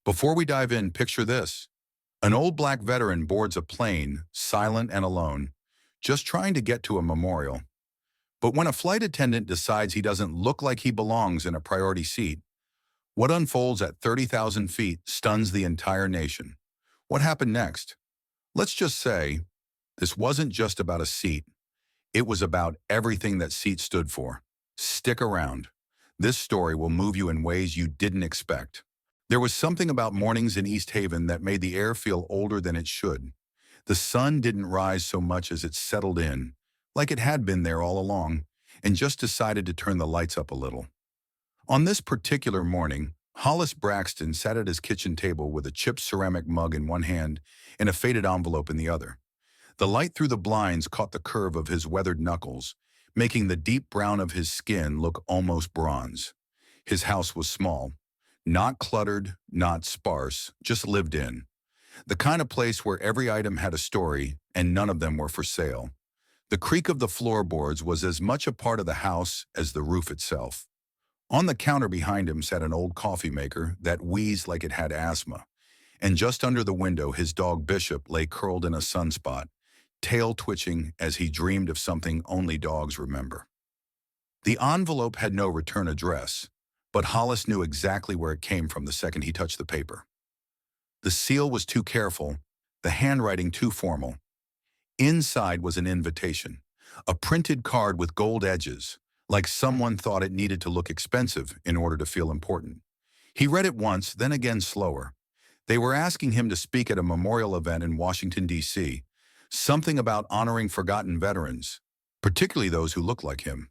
Before we dive in, picture this. An old black veteran boards a plane, silent and alone, just trying to get to a memorial. But when a flight attendant decides he doesn't look like he belongs in a priority seat, what unfolds at 30,000 feet stuns the entire nation. What happened next? Let's just say this wasn't just about a seat. It was about everything that seat stood for. Stick around. This story will move you in ways you didn't expect. There was something about mornings in East Haven that made the air feel older than it should. The sun didn't rise so much as it settled in, like it had been there all along, and just decided to turn the lights up a little. On this particular morning, Hollis Braxton sat at his kitchen table with a chipped ceramic mug in one hand and a faded envelope in the other. The light through the blinds caught the curve of his weathered knuckles, making the deep brown of his skin look almost bronze. His house was small, not cluttered, not sparse, just lived in. The kind of place where every item had a story and none of them were for sale. The creak of the floorboards was as much a part of the house as the roof itself. On the counter behind him sat an old coffee maker that wheezed like it had asthma. And just under the window, his dog Bishop lay curled in a sunspot, tail twitching as he dreamed of something only dogs remember. The envelope had no return address, but Hollis knew exactly where it came from the second he touched the paper. The seal was too careful, the handwriting too formal. Inside was an invitation, a printed card with gold edges, like someone thought it needed to look expensive in order to feel important. He read it once, then again slower. They were asking him to speak at a memorial event in Washington, D.C., something about honoring forgotten veterans, particularly those who looked like him.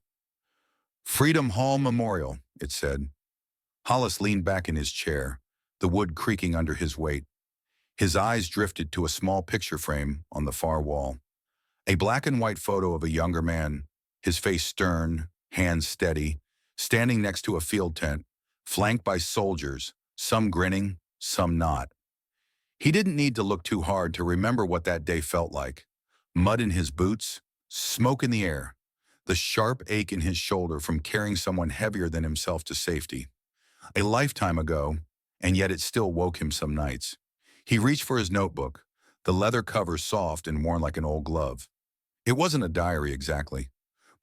Freedom Hall Memorial, it said. Hollis leaned back in his chair, the wood creaking under his weight. His eyes drifted to a small picture frame on the far wall. A black and white photo of a younger man, his face stern, hands steady, standing next to a field tent, flanked by soldiers, some grinning, some not. He didn't need to look too hard to remember what that day felt like. Mud in his boots, smoke in the air, the sharp ache in his shoulder from carrying someone heavier than himself to safety. A lifetime ago, and yet it still woke him some nights. He reached for his notebook, the leather cover soft and worn like an old glove. It wasn't a diary exactly,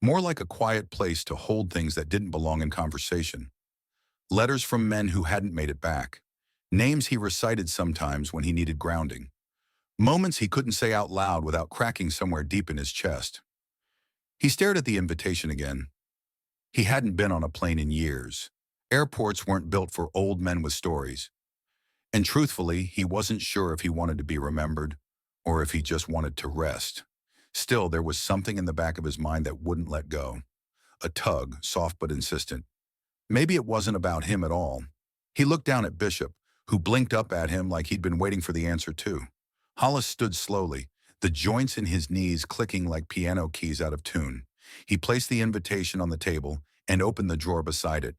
more like a quiet place to hold things that didn't belong in conversation. Letters from men who hadn't made it back. Names he recited sometimes when he needed grounding. Moments he couldn't say out loud without cracking somewhere deep in his chest. He stared at the invitation again. He hadn't been on a plane in years. Airports weren't built for old men with stories. And truthfully, he wasn't sure if he wanted to be remembered or if he just wanted to rest. Still, there was something in the back of his mind that wouldn't let go. A tug, soft but insistent. Maybe it wasn't about him at all. He looked down at Bishop, who blinked up at him like he'd been waiting for the answer too. Hollis stood slowly, the joints in his knees clicking like piano keys out of tune. He placed the invitation on the table and opened the drawer beside it.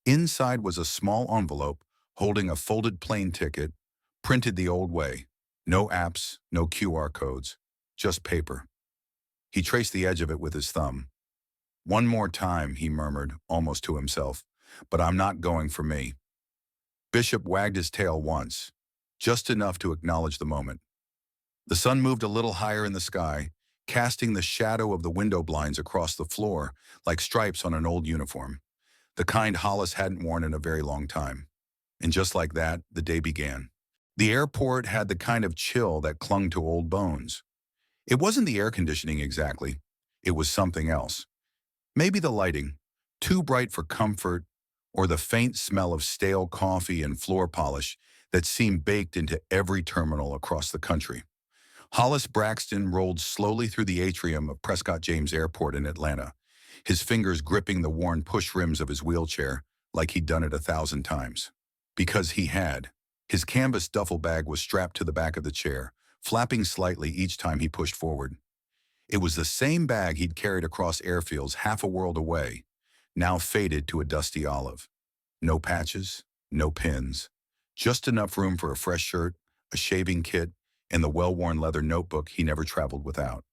Inside was a small envelope holding a folded plane ticket, printed the old way. No apps, no QR codes, just paper. He traced the edge of it with his thumb. "One more time," he murmured, almost to himself, "but I'm not going for me." Bishop wagged his tail once, just enough to acknowledge the moment. The sun moved a little higher in the sky, casting the shadow of the window blinds across the floor like stripes on an old uniform, the kind Hollis hadn't worn in a very long time. And just like that, the day began. The airport had the kind of chill that clung to old bones. It wasn't the air conditioning exactly. It was something else. Maybe the lighting, too bright for comfort, or the faint smell of stale coffee and floor polish that seemed baked into every terminal across the country. Hollis Braxton rolled slowly through the atrium of Prescott James Airport in Atlanta, his fingers gripping the worn push rims of his wheelchair like he'd done it 1,000 times. Because he had. His canvas duffel bag was strapped to the back of the chair, flapping slightly each time he pushed forward. It was the same bag he'd carried across airfields half a world away, now faded to a dusty olive. No patches, no pins, just enough room for a fresh shirt, a shaving kit, and the well-worn leather notebook he never traveled without.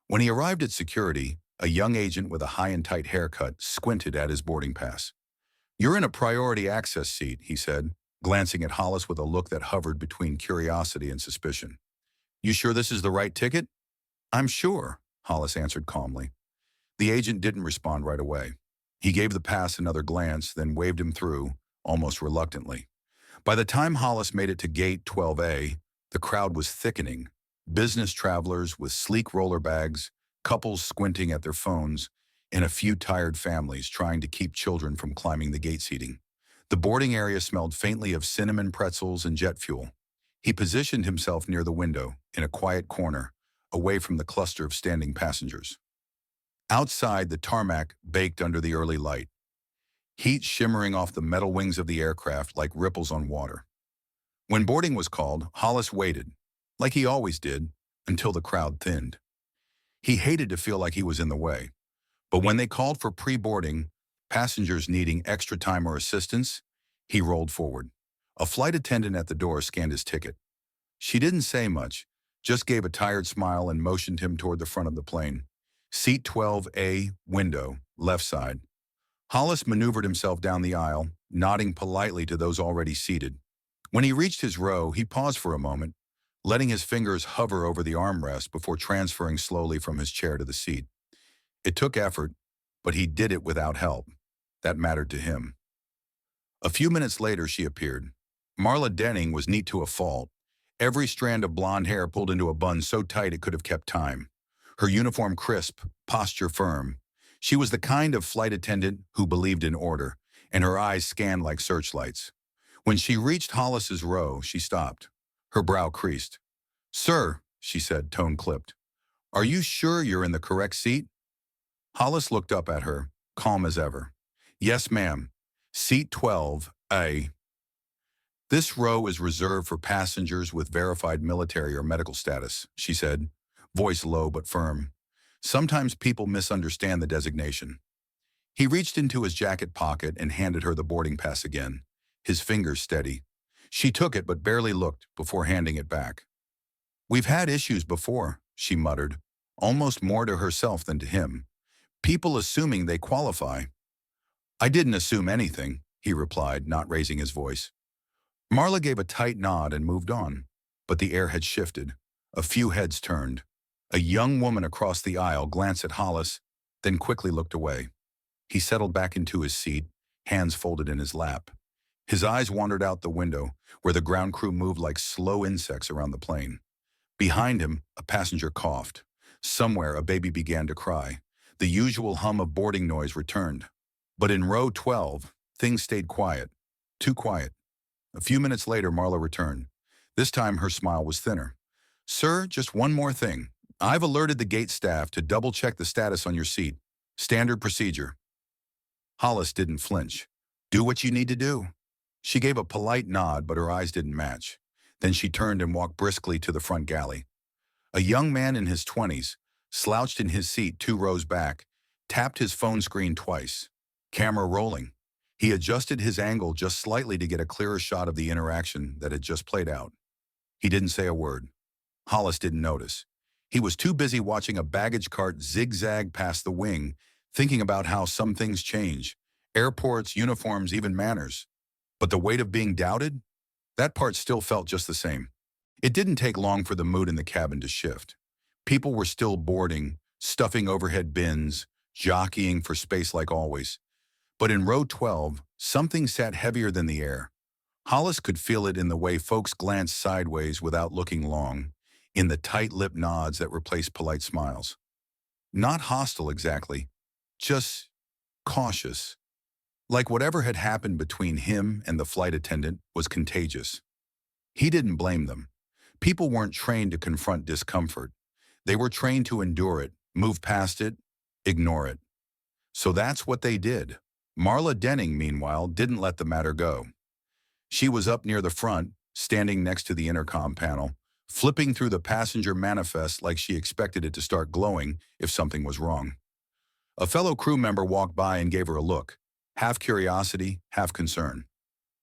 When he arrived at security, a young agent with a high and tight haircut squinted at his boarding pass. "You're in a priority access seat," he said, glancing at Hollis with a look that hovered between curiosity and suspicion. "You sure this is the right ticket?" "I'm sure," Hollis answered calmly. The agent didn't respond right away. He gave the pass another glance, then waved him through, almost reluctantly. By the time Hollis made it to gate 12A, the crowd was thickening. Business travelers with sleek roller bags, couples squinting at their phones, and a few tired families trying to keep children from climbing the gate seating. The boarding area smelled faintly of cinnamon pretzels and jet fuel. He positioned himself near the window, in a quiet corner, away from the cluster of standing passengers. Outside, the tarmac baked under the early light, heat shimmering off the metal wings of the aircraft like ripples on water. When boarding was called, Hollis waited, like he always did, until the crowd thinned. He hated to feel like he was in the way, but when they called for pre-boarding, passengers needing extra time or assistance, he rolled forward. A flight attendant at the door scanned his ticket. She didn't say much, just gave a tired smile and motioned him toward the front of the plane. Seat 12A, window, left side. Hollis maneuvered himself down the aisle, nodding politely to those already seated. When he reached his row, he paused for a moment, letting his fingers hover over the armrest before transferring slowly from his chair to the seat. It took effort, but he did it without help. That mattered to him. A few minutes later, she appeared. Marla Denning was neat to a fault, every strand of blonde hair pulled into a bun so tight it could have kept time. Her uniform crisp, posture firm. She was the kind of flight attendant who believed in order, and her eyes scanned like searchlights. When she reached Hollis's row, she stopped. Her brow creased. "Sir," she said, tone clipped, "are you sure you're in the correct seat?" Hollis looked up at her, calm as ever. "Yes, ma'am. Seat 12A. This row is reserved for passengers with verified military or medical status," she said, voice low but firm. Sometimes people misunderstand the designation. He reached into his jacket pocket and handed her the boarding pass again, his fingers steady. She took it but barely looked before handing it back. "We've had issues before," she muttered, almost more to herself than to him. "People assuming they qualify." "I didn't assume anything," he replied, not raising his voice. Marla gave a tight nod and moved on, but the air had shifted. A few heads turned. A young woman across the aisle glanced at Hollis, then quickly looked away. He settled back into his seat, hands folded in his lap. His eyes wandered out the window, where the ground crew moved like slow insects around the plane. Behind him, a passenger coughed. Somewhere, a baby began to cry. The usual hum of boarding noise returned. But in row 12, things stayed quiet. Too quiet. A few minutes later, Marla returned. This time, her smile was thinner. "Sir, just one more thing. I've alerted the gate staff to double-check the status on your seat. Standard procedure." Hollis didn't flinch. "Do what you need to do." She gave a polite nod, but her eyes didn't match. Then she turned and walked briskly to the front galley. A young man in his 20s, slouched in his seat 2 rows back, tapped his phone screen twice. Camera rolling. He adjusted his angle just slightly to get a clearer shot of the interaction that had just played out. He didn't say a word. Hollis didn't notice. He was too busy watching a baggage cart zigzag past the wing, thinking about how some things change. Airports, uniforms, even manners. But the weight of being doubted? That part still felt just the same. It didn't take long for the mood in the cabin to shift. People were still boarding, stuffing overhead bins, jockeying for space like always. But in row 12, something sat heavier than the air. Hollis could feel it in the way folks glanced sideways without looking long, in the tight-lipped nods that replaced polite smiles. Not hostile exactly, just cautious. Like whatever had happened between him and the flight attendant was contagious. He didn't blame them. People weren't trained to confront discomfort. They were trained to endure it, move past it, ignore it. So that's what they did. Marla Denning, meanwhile, didn't let the matter go. She was up near the front, standing next to the intercom panel, flipping through the passenger manifest like she expected it to start glowing if something was wrong. A fellow crew member walked by and gave her a look, half curiosity, half concern.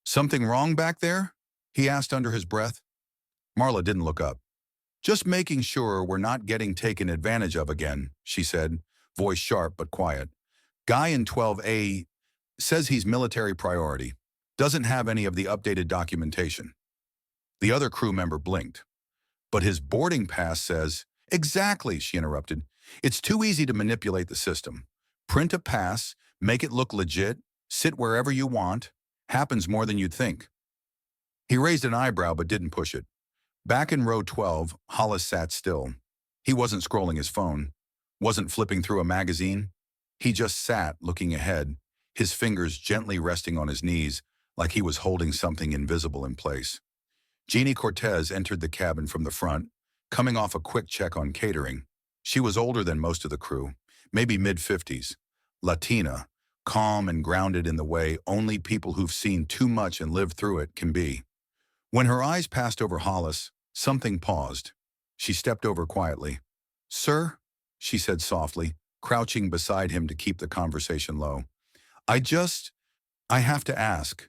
"Something wrong back there?" he asked under his breath. Marla didn't look up. "Just making sure we're not getting taken advantage of again," she said, voice sharp but quiet. "Guy in 12A says he's military priority. Doesn't have any of the updated documentation. The other crew member blinked. But his boarding pass says, "Exactly," she interrupted. "It's too easy to manipulate the system. Print a pass, make it look legit, sit wherever you want. Happens more than you'd think." He raised an eyebrow but didn't push it. Back in row 12, Hollis sat still. He wasn't scrolling his phone, wasn't flipping through a magazine. He just sat, looking ahead, his fingers gently resting on his knees like he was holding something invisible in place. Jeannie Cortez entered the cabin from the front, coming off a quick check on catering. She was older than most of the crew, maybe mid-50s, Latina, calm and grounded in the way only people who've seen too much and lived through it can be. When her eyes passed over Hollis, something paused. She stepped over quietly. "Sir," she said softly, crouching beside him to keep the conversation low. I have to ask,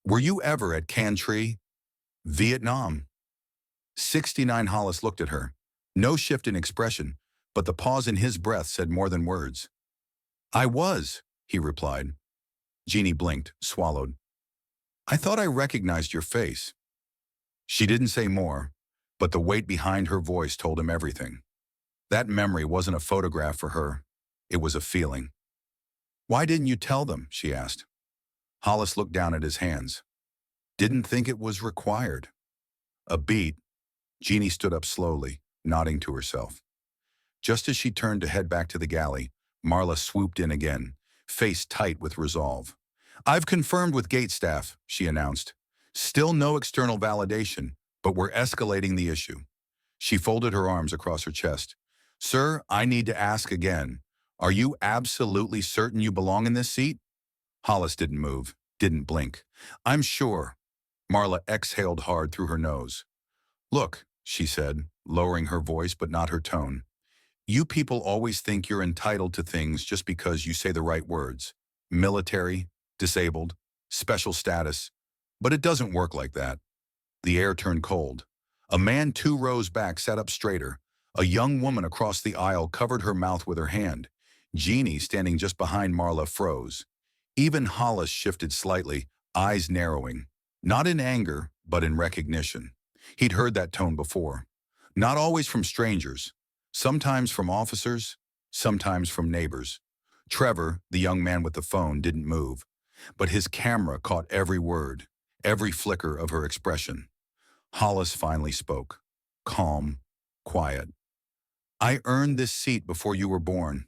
were you ever at Cantry, Vietnam?" 69 Hollis looked at her. No shift in expression, but the pause in his breath said more than words. "I was," he replied. Jeannie blinked, swallowed. "I thought I recognized your face." She didn't say more, but the weight behind her voice told him everything. That memory wasn't a photograph for her. It was a feeling. "Why didn't you tell them?" she asked. Hollis looked down at his hands. "Didn't think it was required." A beat. Jeannie stood up slowly, nodding to herself. Just as she turned to head back to the galley, Marla swooped in again, face tight with resolve. "I've confirmed with gate staff," she announced. "Still no external validation, but we're escalating the issue." She folded her arms across her chest. "Sir, I need to ask again. Are you absolutely certain you belong in this seat?" Hollis didn't move, didn't blink. "I'm sure." Marla exhaled hard through her nose. "Look," she said, lowering her voice but not her tone. "You people always think you're entitled to things just because you say the right words. Military, disabled, special status. But it doesn't work like that." The air turned cold. A man 2 rows back sat up straighter. A young woman across the aisle covered her mouth with her hand. Jeannie, standing just behind Marla, froze. Even Hollis shifted slightly, eyes narrowing. Not in anger, but in recognition. He'd heard that tone before. Not always from strangers. Sometimes from officers, sometimes from neighbors. Trevor, the young man with the phone, didn't move. But his camera caught every word, every flicker of her expression. Hollis finally spoke. Calm, quiet. "I earned this seat before you were born."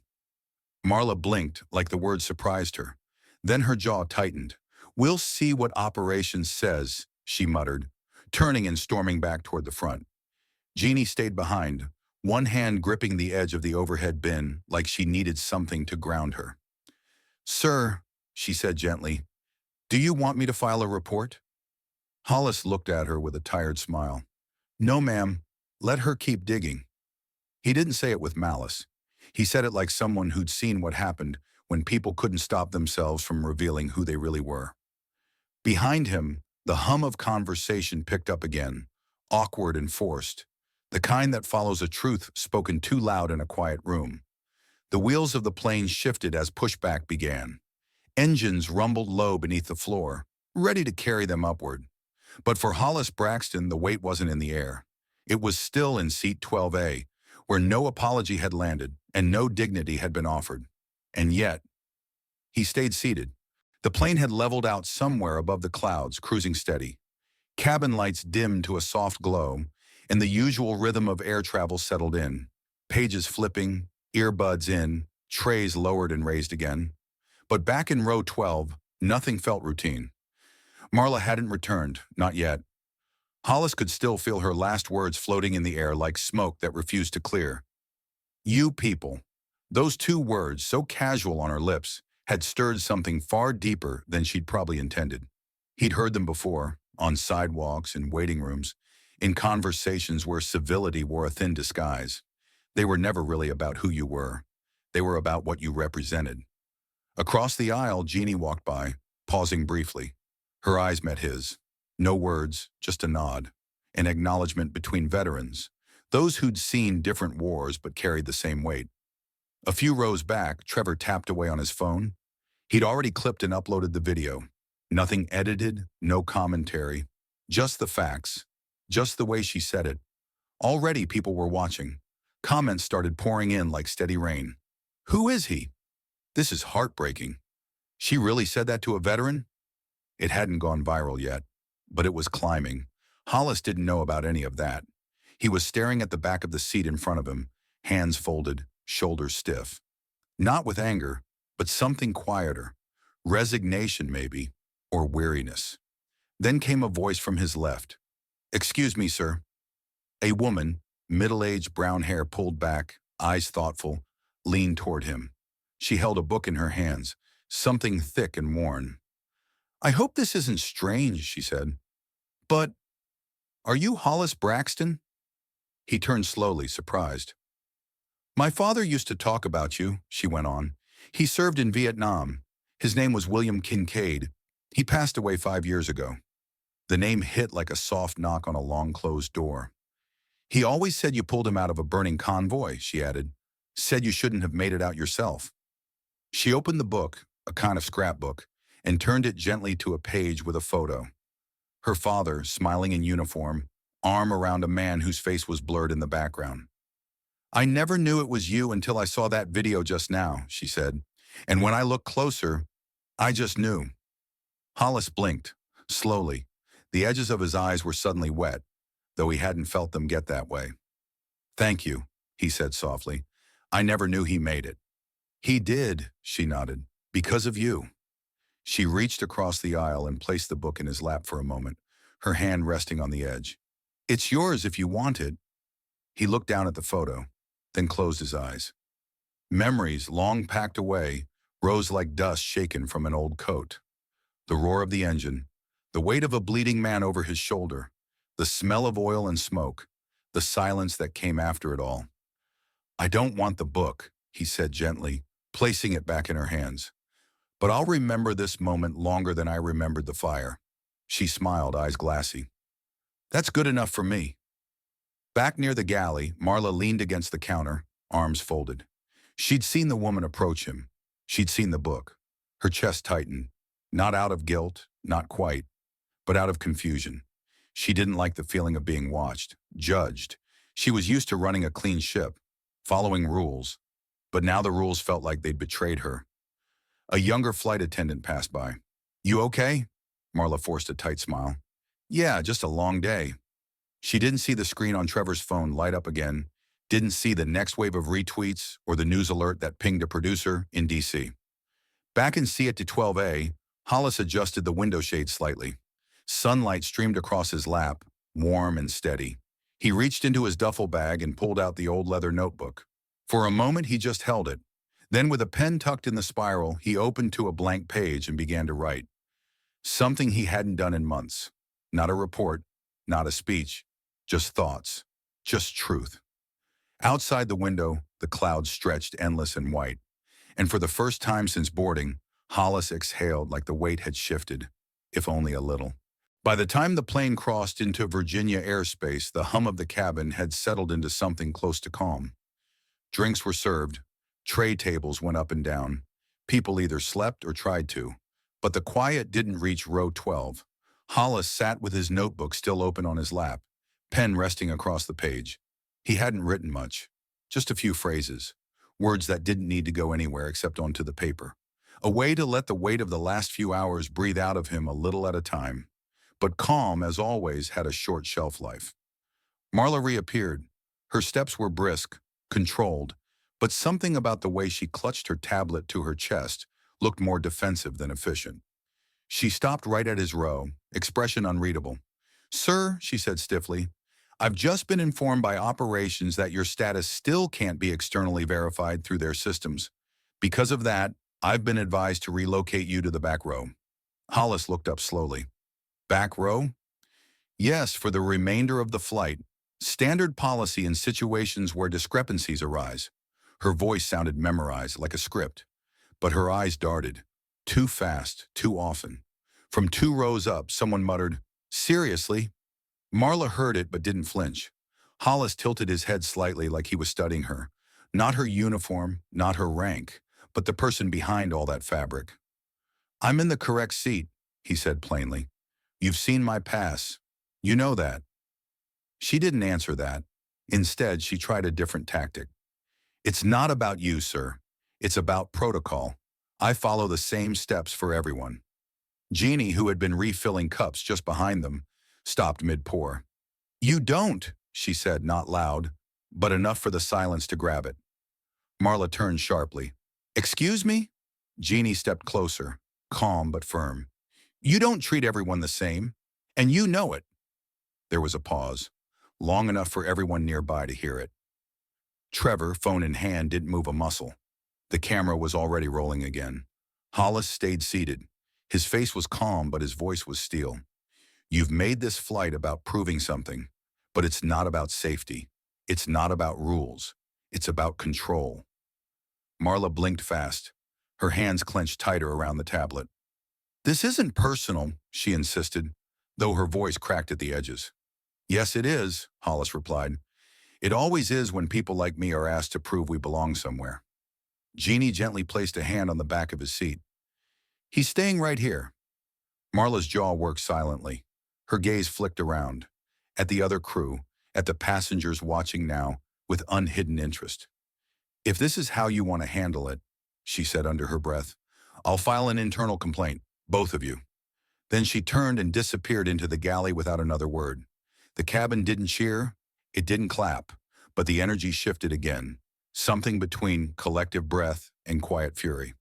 Marla blinked like the word surprised her. Then her jaw tightened. "We'll see what operations says," she muttered, turning and storming back toward the front. Jeannie stayed behind, one hand gripping the edge of the overhead bin like she needed something to ground her. "Sir," she said gently, "do you want me to file a report?" Hollis looked at her with a tired smile. "No, ma'am. Let her keep digging." He didn't say it with malice. He said it like someone who'd seen what happened when people couldn't stop themselves from revealing who they really were. Behind him, the hum of conversation picked up again, awkward and forced, the kind that follows a truth spoken too loud in a quiet room. The wheels of the plane shifted as pushback began. Engines rumbled low beneath the floor, ready to carry them upward. But for Hollis Braxton, the weight wasn't in the air. It was still in seat 12A, where no apology had landed and no dignity had been offered. And yet, he stayed seated. The plane had leveled out somewhere above the clouds, cruising steady. Cabin lights dimmed to a soft glow, and the usual rhythm of air travel settled in. Pages flipping, earbuds in, trays lowered and raised again. But back in row 12, nothing felt routine. Marla hadn't returned, not yet. Hollis could still feel her last words floating in the air like smoke that refused to clear. "You people." Those 2 words, so casual on her lips, had stirred something far deeper than she'd probably intended. He'd heard them before, on sidewalks and waiting rooms, in conversations where civility wore a thin disguise. They were never really about who you were. They were about what you represented. Across the aisle, Jeannie walked by, pausing briefly. Her eyes met his. No words, just a nod. An acknowledgement between veterans, those who'd seen different wars but carried the same weight. A few rows back, Trevor tapped away on his phone. He'd already clipped and uploaded the video. Nothing edited, no commentary. Just the facts. Just the way she said it. Already people were watching. Comments started pouring in like steady rain. Who is he? This is heartbreaking. She really said that to a veteran? It hadn't gone viral yet, but it was climbing. Hollis didn't know about any of that. He was staring at the back of the seat in front of him, hands folded, shoulders stiff. Not with anger, but something quieter. Resignation, maybe, or weariness. Then came a voice from his left. "Excuse me, sir." A woman, middle-aged, brown hair pulled back, eyes thoughtful, leaned toward him. She held a book in her hands, something thick and worn. "I hope this isn't strange," she said. "But, are you Hollis Braxton?" He turned slowly, surprised. "My father used to talk about you," she went on. "He served in Vietnam. His name was William Kincaid. He passed away 5 years ago." The name hit like a soft knock on a long-closed door. "He always said you pulled him out of a burning convoy," she added. "Said you shouldn't have made it out yourself." She opened the book, a kind of scrapbook, and turned it gently to a page with a photo. Her father, smiling in uniform, arm around a man whose face was blurred in the background. "I never knew it was you until I saw that video just now," she said. "And when I looked closer, I just knew." Hollis blinked, slowly. The edges of his eyes were suddenly wet, though he hadn't felt them get that way. "Thank you," he said softly. "I never knew he made it." "He did," she nodded, "because of you." She reached across the aisle and placed the book in his lap for a moment, her hand resting on the edge. "It's yours if you want it." He looked down at the photo, then closed his eyes. Memories, long packed away, rose like dust shaken from an old coat. The roar of the engine, the weight of a bleeding man over his shoulder, the smell of oil and smoke, the silence that came after it all. "I don't want the book," he said gently, placing it back in her hands. "But I'll remember this moment longer than I remembered the fire." She smiled, eyes glassy. "That's good enough for me." Back near the galley, Marla leaned against the counter, arms folded. She'd seen the woman approach him. She'd seen the book. Her chest tightened, not out of guilt, not quite, but out of confusion. She didn't like the feeling of being watched, judged. She was used to running a clean ship, following rules, but now the rules felt like they'd betrayed her. A younger flight attendant passed by. "You okay?" Marla forced a tight smile. "Yeah, just a long day." She didn't see the screen on Trevor's phone light up again, didn't see the next wave of retweets or the news alert that pinged a producer in D.C. Back in Seat to 12A, Hollis adjusted the window shade slightly. Sunlight streamed across his lap, warm and steady. He reached into his duffel bag and pulled out the old leather notebook. For a moment, he just held it. Then, with a pen tucked in the spiral, he opened to a blank page and began to write. Something he hadn't done in months. Not a report, not a speech, just thoughts, just truth. Outside the window, the clouds stretched endless and white. And for the first time since boarding, Hollis exhaled like the weight had shifted, if only a little. By the time the plane crossed into Virginia airspace, the hum of the cabin had settled into something close to calm. Drinks were served. Tray tables went up and down. People either slept or tried to. But the quiet didn't reach row 12. Hollis sat with his notebook still open on his lap, pen resting across the page. He hadn't written much, just a few phrases, words that didn't need to go anywhere except onto the paper. A way to let the weight of the last few hours breathe out of him a little at a time. But calm, as always, had a short shelf life. Marla reappeared. Her steps were brisk, controlled, but something about the way she clutched her tablet to her chest looked more defensive than efficient. She stopped right at his row, expression unreadable. "Sir," she said stiffly, "I've just been informed by operations that your status still can't be externally verified through their systems. Because of that, I've been advised to relocate you to the back row." Hollis looked up slowly. "Back row?" "Yes, for the remainder of the flight. Standard policy in situations where discrepancies arise." Her voice sounded memorized, like a script. But her eyes darted. Too fast, too often. From 2 rows up, someone muttered, "Seriously?" Marla heard it but didn't flinch. Hollis tilted his head slightly like he was studying her. Not her uniform, not her rank, but the person behind all that fabric. "I'm in the correct seat," he said plainly. You've seen my pass. You know that. She didn't answer that. Instead, she tried a different tactic. It's not about you, sir. It's about protocol. I follow the same steps for everyone. Jeannie, who had been refilling cups just behind them, stopped mid-pour. You don't, she said, not loud, but enough for the silence to grab it. Marla turned sharply. Excuse me? Jeannie stepped closer, calm but firm. You don't treat everyone the same, and you know it. There was a pause, long enough for everyone nearby to hear it. Trevor, phone in hand, didn't move a muscle. The camera was already rolling again. Hollis stayed seated. His face was calm, but his voice was steel. You've made this flight about proving something, but it's not about safety. It's not about rules. It's about control. Marla blinked fast, her hands clenched tighter around the tablet. This isn't personal, she insisted, though her voice cracked at the edges. Yes, it is, Hollis replied. It always is when people like me are asked to prove we belong somewhere. Jeannie gently placed a hand on the back of his seat. He's staying right here. Marla's jaw worked silently. Her gaze flicked around, at the other crew, at the passengers watching now, with unhidden interest. If this is how you want to handle it, she said under her breath, I'll file an internal complaint, both of you. Then she turned and disappeared into the galley without another word. The cabin didn't cheer, it didn't clap, but the energy shifted again, something between collective breath and quiet fury.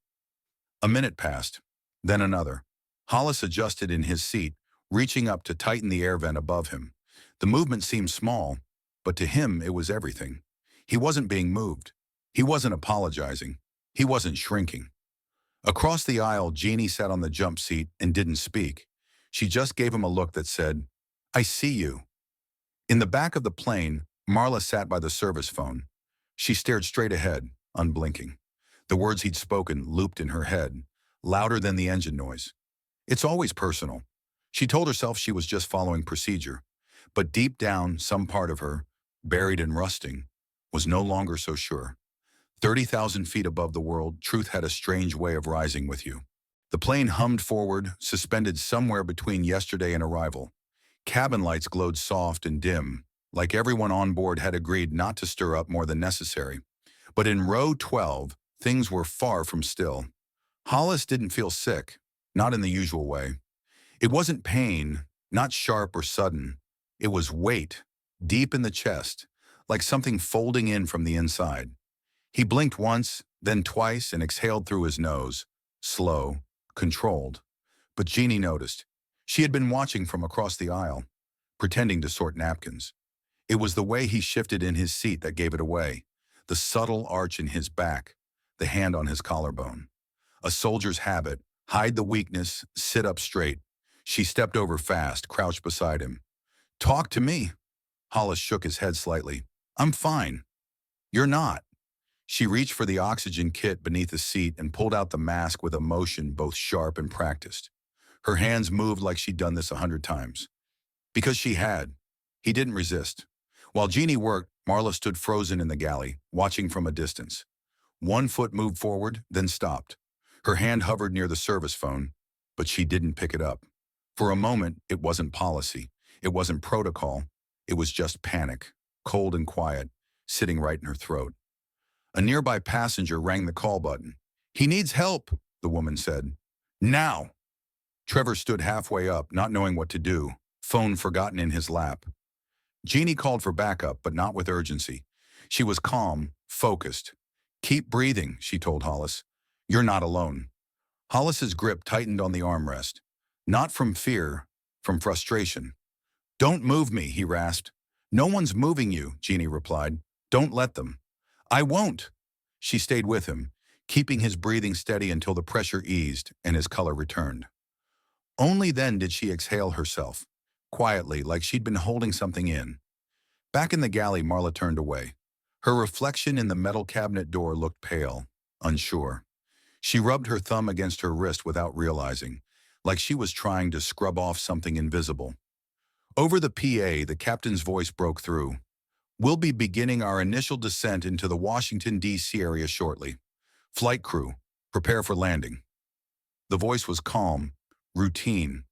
A minute passed, then another. Hollis adjusted in his seat, reaching up to tighten the air vent above him. The movement seemed small, but to him it was everything. He wasn't being moved. He wasn't apologizing. He wasn't shrinking. Across the aisle, Jeannie sat on the jump seat and didn't speak. She just gave him a look that said, I see you. In the back of the plane, Marla sat by the service phone. She stared straight ahead, unblinking. The words he'd spoken looped in her head, louder than the engine noise. It's always personal. She told herself she was just following procedure, but deep down, some part of her, buried and rusting, was no longer so sure. 30,000 feet above the world, truth had a strange way of rising with you. The plane hummed forward, suspended somewhere between yesterday and arrival. Cabin lights glowed soft and dim, like everyone on board had agreed not to stir up more than necessary. But in row 12, things were far from still. Hollis didn't feel sick, not in the usual way. It wasn't pain, not sharp or sudden. It was weight, deep in the chest, like something folding in from the inside. He blinked once, then twice, and exhaled through his nose, slow, controlled. But Jeannie noticed. She had been watching from across the aisle, pretending to sort napkins. It was the way he shifted in his seat that gave it away, the subtle arch in his back, the hand on his collarbone. A soldier's habit, hide the weakness, sit up straight. She stepped over fast, crouched beside him. Talk to me. Hollis shook his head slightly. I'm fine. You're not. She reached for the oxygen kit beneath the seat and pulled out the mask with a motion both sharp and practiced. Her hands moved like she'd done this 100 times. Because she had. He didn't resist. While Jeannie worked, Marla stood frozen in the galley, watching from a distance. One foot moved forward, then stopped. Her hand hovered near the service phone, but she didn't pick it up. For a moment, it wasn't policy. It wasn't protocol. It was just panic, cold and quiet, sitting right in her throat. A nearby passenger rang the call button. He needs help, the woman said. Now. Trevor stood halfway up, not knowing what to do, phone forgotten in his lap. Jeannie called for backup, but not with urgency. She was calm, focused. Keep breathing, she told Hollis. You're not alone. Hollis's grip tightened on the armrest. Not from fear, from frustration. Don't move me, he rasped. No one's moving you, Jeannie replied. Don't let them. I won't. She stayed with him, keeping his breathing steady until the pressure eased and his color returned. Only then did she exhale herself, quietly, like she'd been holding something in. Back in the galley, Marla turned away. Her reflection in the metal cabinet door looked pale, unsure. She rubbed her thumb against her wrist without realizing, like she was trying to scrub off something invisible. Over the PA, the captain's voice broke through. We'll be beginning our initial descent into the Washington, D.C. area shortly. Flight crew, prepare for landing. The voice was calm, routine.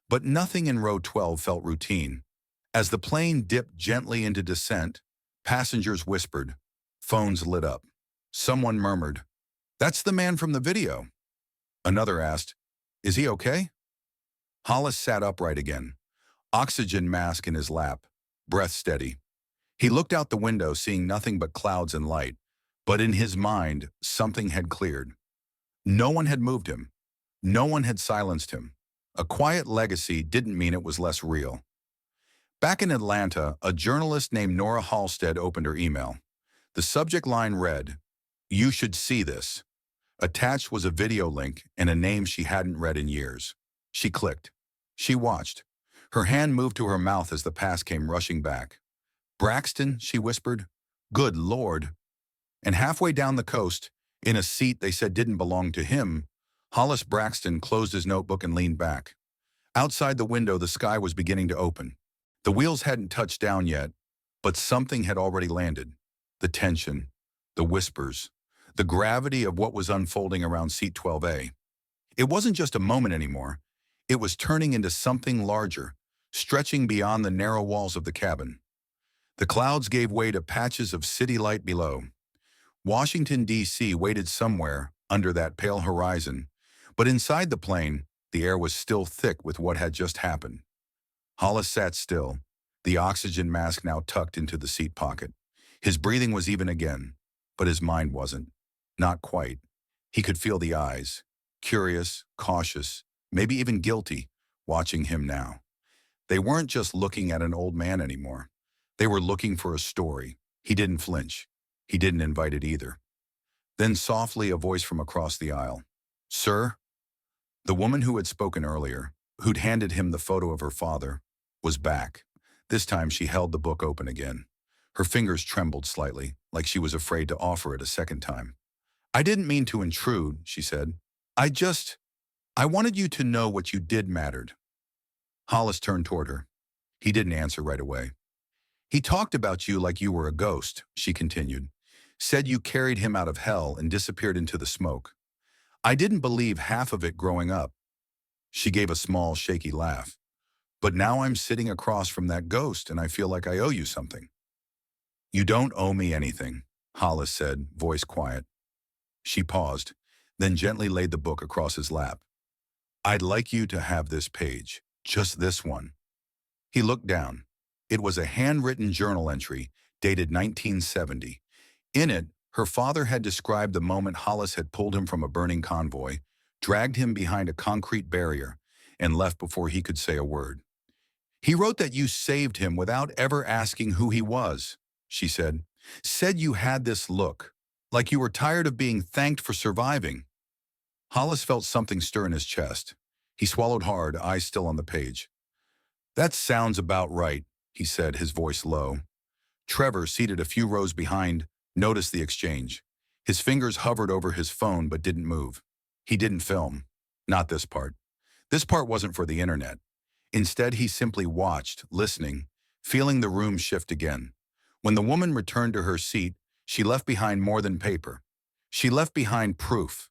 But nothing in row 12 felt routine. As the plane dipped gently into descent, passengers whispered. Phones lit up. Someone murmured, "That's the man from the video." Another asked, "Is he okay?" Hollis sat upright again, oxygen mask in his lap, breath steady. He looked out the window, seeing nothing but clouds and light, but in his mind, something had cleared. No one had moved him. No one had silenced him. A quiet legacy didn't mean it was less real. Back in Atlanta, a journalist named Nora Halstead opened her email. The subject line read, "You should see this." Attached was a video link and a name she hadn't read in years. She clicked. She watched. Her hand moved to her mouth as the past came rushing back. "Braxton," she whispered. "Good Lord." And halfway down the coast, in a seat they said didn't belong to him, Hollis Braxton closed his notebook and leaned back. Outside the window, the sky was beginning to open. The wheels hadn't touched down yet, but something had already landed. The tension, the whispers, the gravity of what was unfolding around seat 12A. It wasn't just a moment anymore. It was turning into something larger, stretching beyond the narrow walls of the cabin. The clouds gave way to patches of city light below. Washington, D.C. waited somewhere under that pale horizon, but inside the plane, the air was still thick with what had just happened. Hollis sat still, the oxygen mask now tucked into the seat pocket. His breathing was even again, but his mind wasn't. Not quite. He could feel the eyes, curious, cautious, maybe even guilty, watching him now. They weren't just looking at an old man anymore. They were looking for a story. He didn't flinch. He didn't invite it either. Then softly, a voice from across the aisle. "Sir?" The woman who had spoken earlier, who'd handed him the photo of her father, was back. This time she held the book open again. Her fingers trembled slightly, like she was afraid to offer it a second time. "I didn't mean to intrude," she said. I wanted you to know what you did mattered." Hollis turned toward her. He didn't answer right away. "He talked about you like you were a ghost," she continued. "Said you carried him out of hell and disappeared into the smoke. I didn't believe half of it growing up." She gave a small, shaky laugh. "But now I'm sitting across from that ghost and I feel like I owe you something." "You don't owe me anything," Hollis said, voice quiet. She paused, then gently laid the book across his lap. "I'd like you to have this page, just this one." He looked down. It was a handwritten journal entry, dated 1970. In it, her father had described the moment Hollis had pulled him from a burning convoy, dragged him behind a concrete barrier, and left before he could say a word. "He wrote that you saved him without ever asking who he was," she said. "Said you had this look, like you were tired of being thanked for surviving." Hollis felt something stir in his chest. He swallowed hard, eyes still on the page. "That sounds about right," he said, his voice low. Trevor, seated a few rows behind, noticed the exchange. His fingers hovered over his phone but didn't move. He didn't film. Not this part. This part wasn't for the internet. Instead, he simply watched, listening, feeling the room shift again. When the woman returned to her seat, she left behind more than paper. She left behind proof.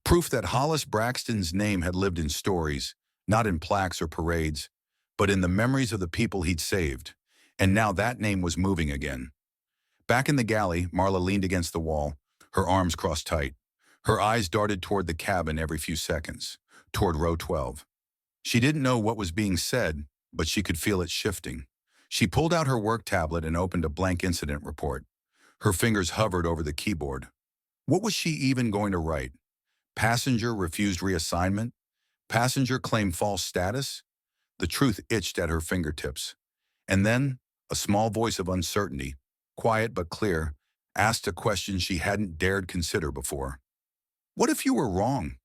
Proof that Hollis Braxton's name had lived in stories, not in plaques or parades, but in the memories of the people he'd saved. And now that name was moving again. Back in the galley, Marla leaned against the wall, her arms crossed tight. Her eyes darted toward the cabin every few seconds, toward row 12. She didn't know what was being said, but she could feel it shifting. She pulled out her work tablet and opened a blank incident report. Her fingers hovered over the keyboard. What was she even going to write? Passenger refused reassignment? Passenger claimed false status? The truth itched at her fingertips. And then, a small voice of uncertainty, quiet but clear, asked a question she hadn't dared consider before. What if you were wrong?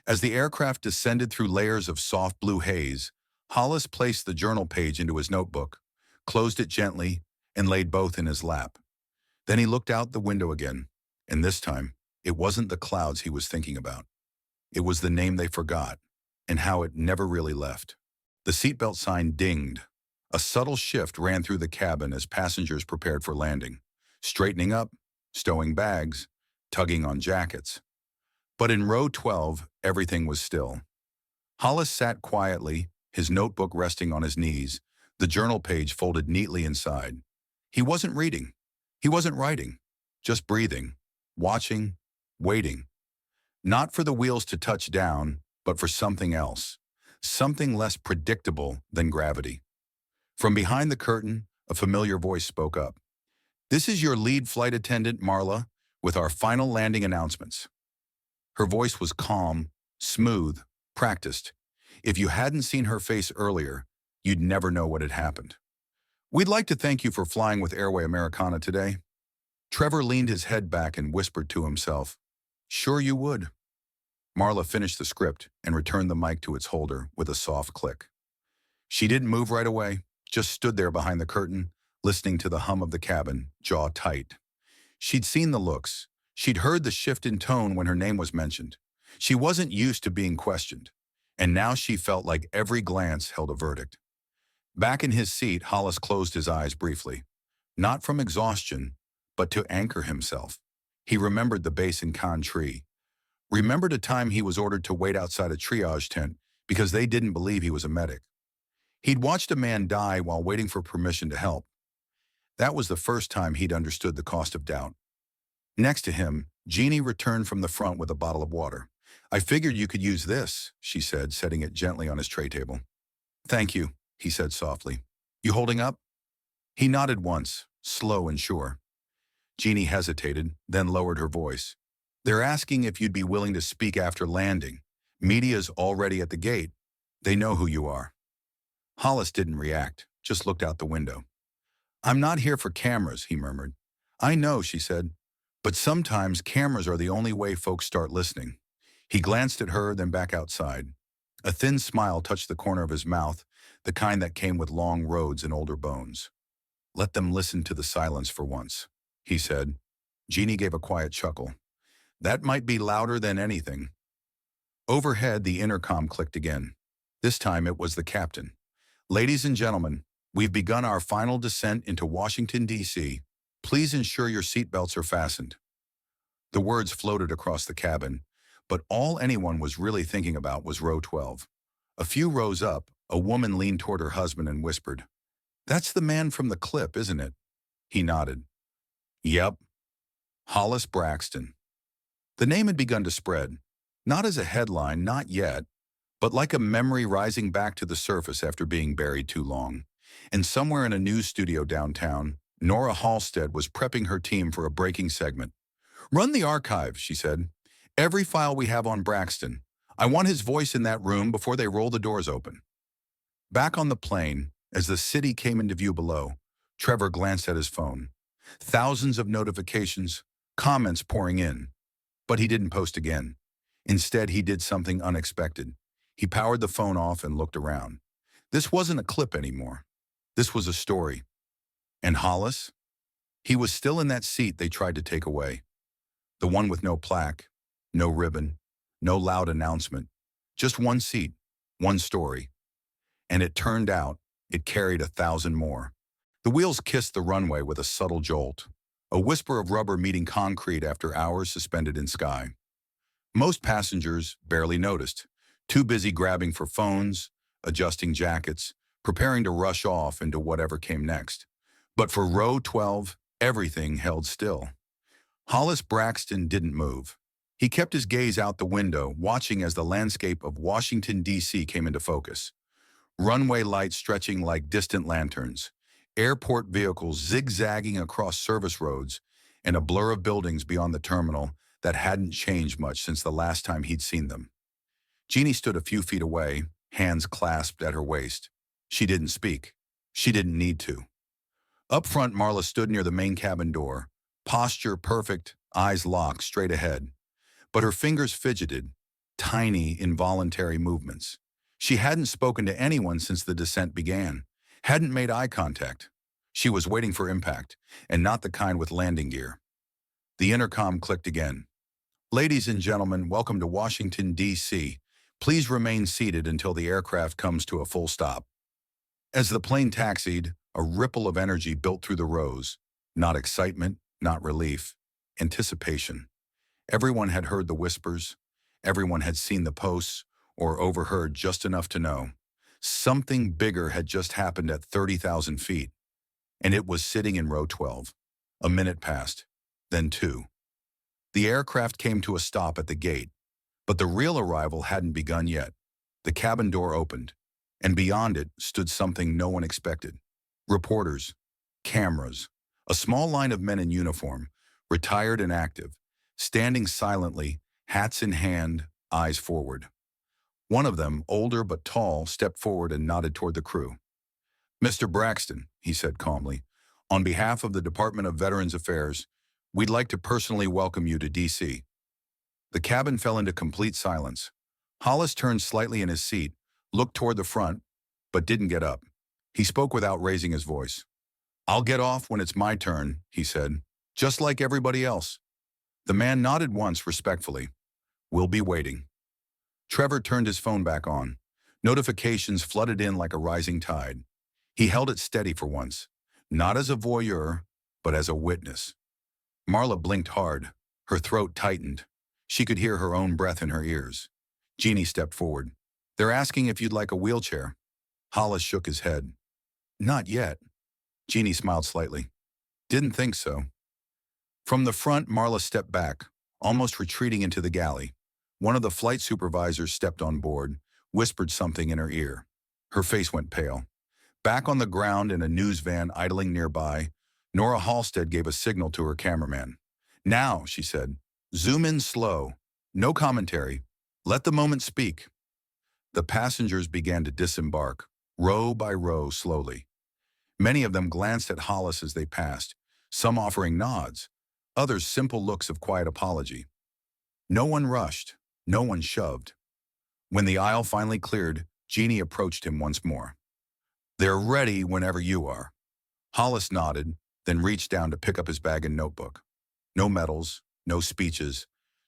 As the aircraft descended through layers of soft blue haze, Hollis placed the journal page into his notebook, closed it gently, and laid both in his lap. Then he looked out the window again, and this time, it wasn't the clouds he was thinking about. It was the name they forgot, and how it never really left. The seatbelt sign dinged. A subtle shift ran through the cabin as passengers prepared for landing, straightening up, stowing bags, tugging on jackets. But in row 12, everything was still. Hollis sat quietly, his notebook resting on his knees, the journal page folded neatly inside. He wasn't reading. He wasn't writing. Just breathing, watching, waiting. Not for the wheels to touch down, but for something else. Something less predictable than gravity. From behind the curtain, a familiar voice spoke up. "This is your lead flight attendant, Marla, with our final landing announcements." Her voice was calm, smooth, practiced. If you hadn't seen her face earlier, you'd never know what had happened. "We'd like to thank you for flying with Airway Americana today." Trevor leaned his head back and whispered to himself, "Sure you would." Marla finished the script and returned the mic to its holder with a soft click. She didn't move right away, just stood there behind the curtain, listening to the hum of the cabin, jaw tight. She'd seen the looks. She'd heard the shift in tone when her name was mentioned. She wasn't used to being questioned, and now she felt like every glance held a verdict. Back in his seat, Hollis closed his eyes briefly, not from exhaustion, but to anchor himself. He remembered the base in Con Tree, remembered a time he was ordered to wait outside a triage tent because they didn't believe he was a medic. He'd watched a man die while waiting for permission to help. That was the first time he'd understood the cost of doubt. Next to him, Jeannie returned from the front with a bottle of water. "I figured you could use this," she said, setting it gently on his tray table. "Thank you," he said softly. "You holding up?" He nodded once, slow and sure. Jeannie hesitated, then lowered her voice. "They're asking if you'd be willing to speak after landing. Media's already at the gate. They know who you are." Hollis didn't react, just looked out the window. "I'm not here for cameras," he murmured. "I know," she said, "but sometimes cameras are the only way folks start listening." He glanced at her, then back outside. A thin smile touched the corner of his mouth, the kind that came with long roads and older bones. "Let them listen to the silence for once," he said. Jeannie gave a quiet chuckle. "That might be louder than anything." Overhead, the intercom clicked again. This time it was the captain. "Ladies and gentlemen, we've begun our final descent into Washington, D.C. Please ensure your seatbelts are fastened." The words floated across the cabin, but all anyone was really thinking about was row 12. A few rows up, a woman leaned toward her husband and whispered, "That's the man from the clip, isn't it?" He nodded. "Yep." Hollis Braxton. The name had begun to spread, not as a headline, not yet, but like a memory rising back to the surface after being buried too long. And somewhere in a news studio downtown, Nora Halstead was prepping her team for a breaking segment. "Run the archive," she said. "Every file we have on Braxton. I want his voice in that room before they roll the doors open." Back on the plane, as the city came into view below, Trevor glanced at his phone. Thousands of notifications, comments pouring in. But he didn't post again. Instead, he did something unexpected. He powered the phone off and looked around. This wasn't a clip anymore. This was a story. And Hollis? He was still in that seat they tried to take away. The one with no plaque, no ribbon, no loud announcement. Just one seat, one story. And it turned out, it carried 1,000 more. The wheels kissed the runway with a subtle jolt, a whisper of rubber meeting concrete after hours suspended in sky. Most passengers barely noticed, too busy grabbing for phones, adjusting jackets, preparing to rush off into whatever came next. But for row 12, everything held still. Hollis Braxton didn't move. He kept his gaze out the window, watching as the landscape of Washington, D.C. came into focus. Runway lights stretching like distant lanterns, airport vehicles zigzagging across service roads, and a blur of buildings beyond the terminal that hadn't changed much since the last time he'd seen them. Jeannie stood a few feet away, hands clasped at her waist. She didn't speak. She didn't need to. Up front, Marla stood near the main cabin door, posture perfect, eyes locked straight ahead. But her fingers fidgeted, tiny, involuntary movements. She hadn't spoken to anyone since the descent began, hadn't made eye contact. She was waiting for impact, and not the kind with landing gear. The intercom clicked again. "Ladies and gentlemen, welcome to Washington, D.C. Please remain seated until the aircraft comes to a full stop." As the plane taxied, a ripple of energy built through the rows. Not excitement, not relief, anticipation. Everyone had heard the whispers. Everyone had seen the posts, or overheard just enough to know. Something bigger had just happened at 30,000 feet, and it was sitting in row 12. A minute passed, then two. The aircraft came to a stop at the gate, but the real arrival hadn't begun yet. The cabin door opened, and beyond it stood something no one expected. Reporters, cameras, a small line of men in uniform, retired and active, standing silently, hats in hand, eyes forward. One of them, older but tall, stepped forward and nodded toward the crew. "Mr. Braxton," he said calmly, "on behalf of the Department of Veterans Affairs, we'd like to personally welcome you to D.C." The cabin fell into complete silence. Hollis turned slightly in his seat, looked toward the front, but didn't get up. He spoke without raising his voice. "I'll get off when it's my turn," he said, "just like everybody else." The man nodded once respectfully. "We'll be waiting." Trevor turned his phone back on. Notifications flooded in like a rising tide. He held it steady for once, not as a voyeur, but as a witness. Marla blinked hard. Her throat tightened. She could hear her own breath in her ears. Jeannie stepped forward. "They're asking if you'd like a wheelchair." Hollis shook his head. "Not yet." Jeannie smiled slightly. "Didn't think so." From the front, Marla stepped back, almost retreating into the galley. One of the flight supervisors stepped on board, whispered something in her ear. Her face went pale. Back on the ground in a news van idling nearby, Nora Halstead gave a signal to her cameraman. "Now," she said, "zoom in slow. No commentary. Let the moment speak." The passengers began to disembark, row by row, slowly. Many of them glanced at Hollis as they passed, some offering nods, others simple looks of quiet apology. No one rushed, no one shoved. When the aisle finally cleared, Jeannie approached him once more. "They're ready whenever you are." Hollis nodded, then reached down to pick up his bag and notebook. No medals, no speeches,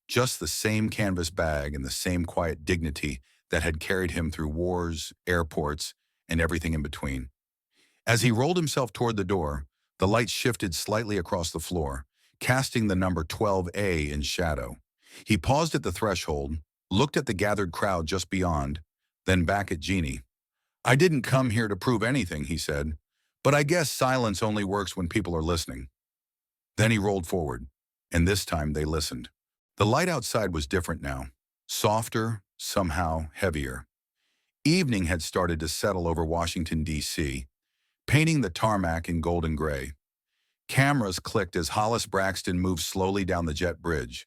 just the same canvas bag and the same quiet dignity that had carried him through wars, airports, and everything in between. As he rolled himself toward the door, the light shifted slightly across the floor, casting the number 12A in shadow. He paused at the threshold, looked at the gathered crowd just beyond, then back at Jeannie. "I didn't come here to prove anything," he said, "but I guess silence only works when people are listening." Then he rolled forward, and this time they listened. The light outside was different now, softer, somehow heavier. Evening had started to settle over Washington, D.C., painting the tarmac in golden gray. Cameras clicked as Hollis Braxton moved slowly down the jet bridge,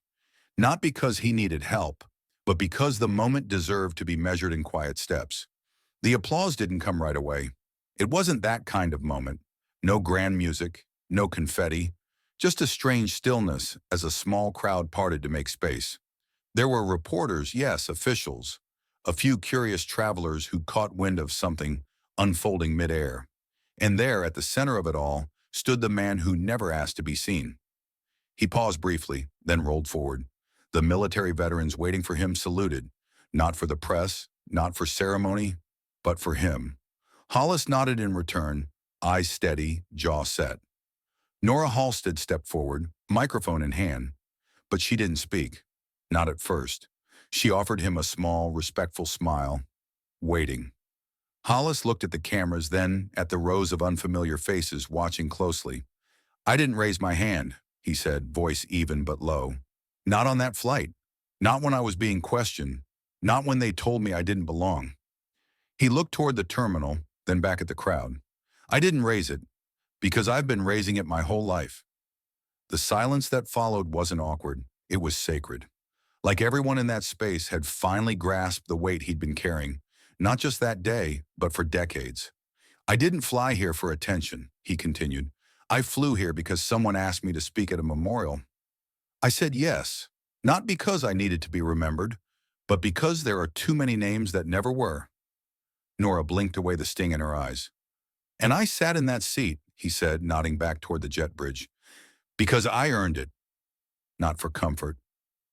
not because he needed help, but because the moment deserved to be measured in quiet steps. The applause didn't come right away. It wasn't that kind of moment. No grand music, no confetti, just a strange stillness as a small crowd parted to make space. There were reporters, yes, officials, a few curious travelers who caught wind of something unfolding midair. And there, at the center of it all, stood the man who never asked to be seen. He paused briefly, then rolled forward. The military veterans waiting for him saluted, not for the press, not for ceremony, but for him. Hollis nodded in return, eyes steady, jaw set. Nora Halstead stepped forward, microphone in hand, but she didn't speak. Not at first. She offered him a small, respectful smile, waiting. Hollis looked at the cameras, then at the rows of unfamiliar faces watching closely. "I didn't raise my hand," he said, voice even but low. "Not on that flight. Not when I was being questioned. Not when they told me I didn't belong." He looked toward the terminal, then back at the crowd. "I didn't raise it, because I've been raising it my whole life." The silence that followed wasn't awkward. It was sacred. Like everyone in that space had finally grasped the weight he'd been carrying, not just that day, but for decades. "I didn't fly here for attention," he continued. "I flew here because someone asked me to speak at a memorial. I said yes, not because I needed to be remembered, but because there are too many names that never were." Nora blinked away the sting in her eyes. "And I sat in that seat," he said, nodding back toward the jet bridge, "because I earned it. Not for comfort,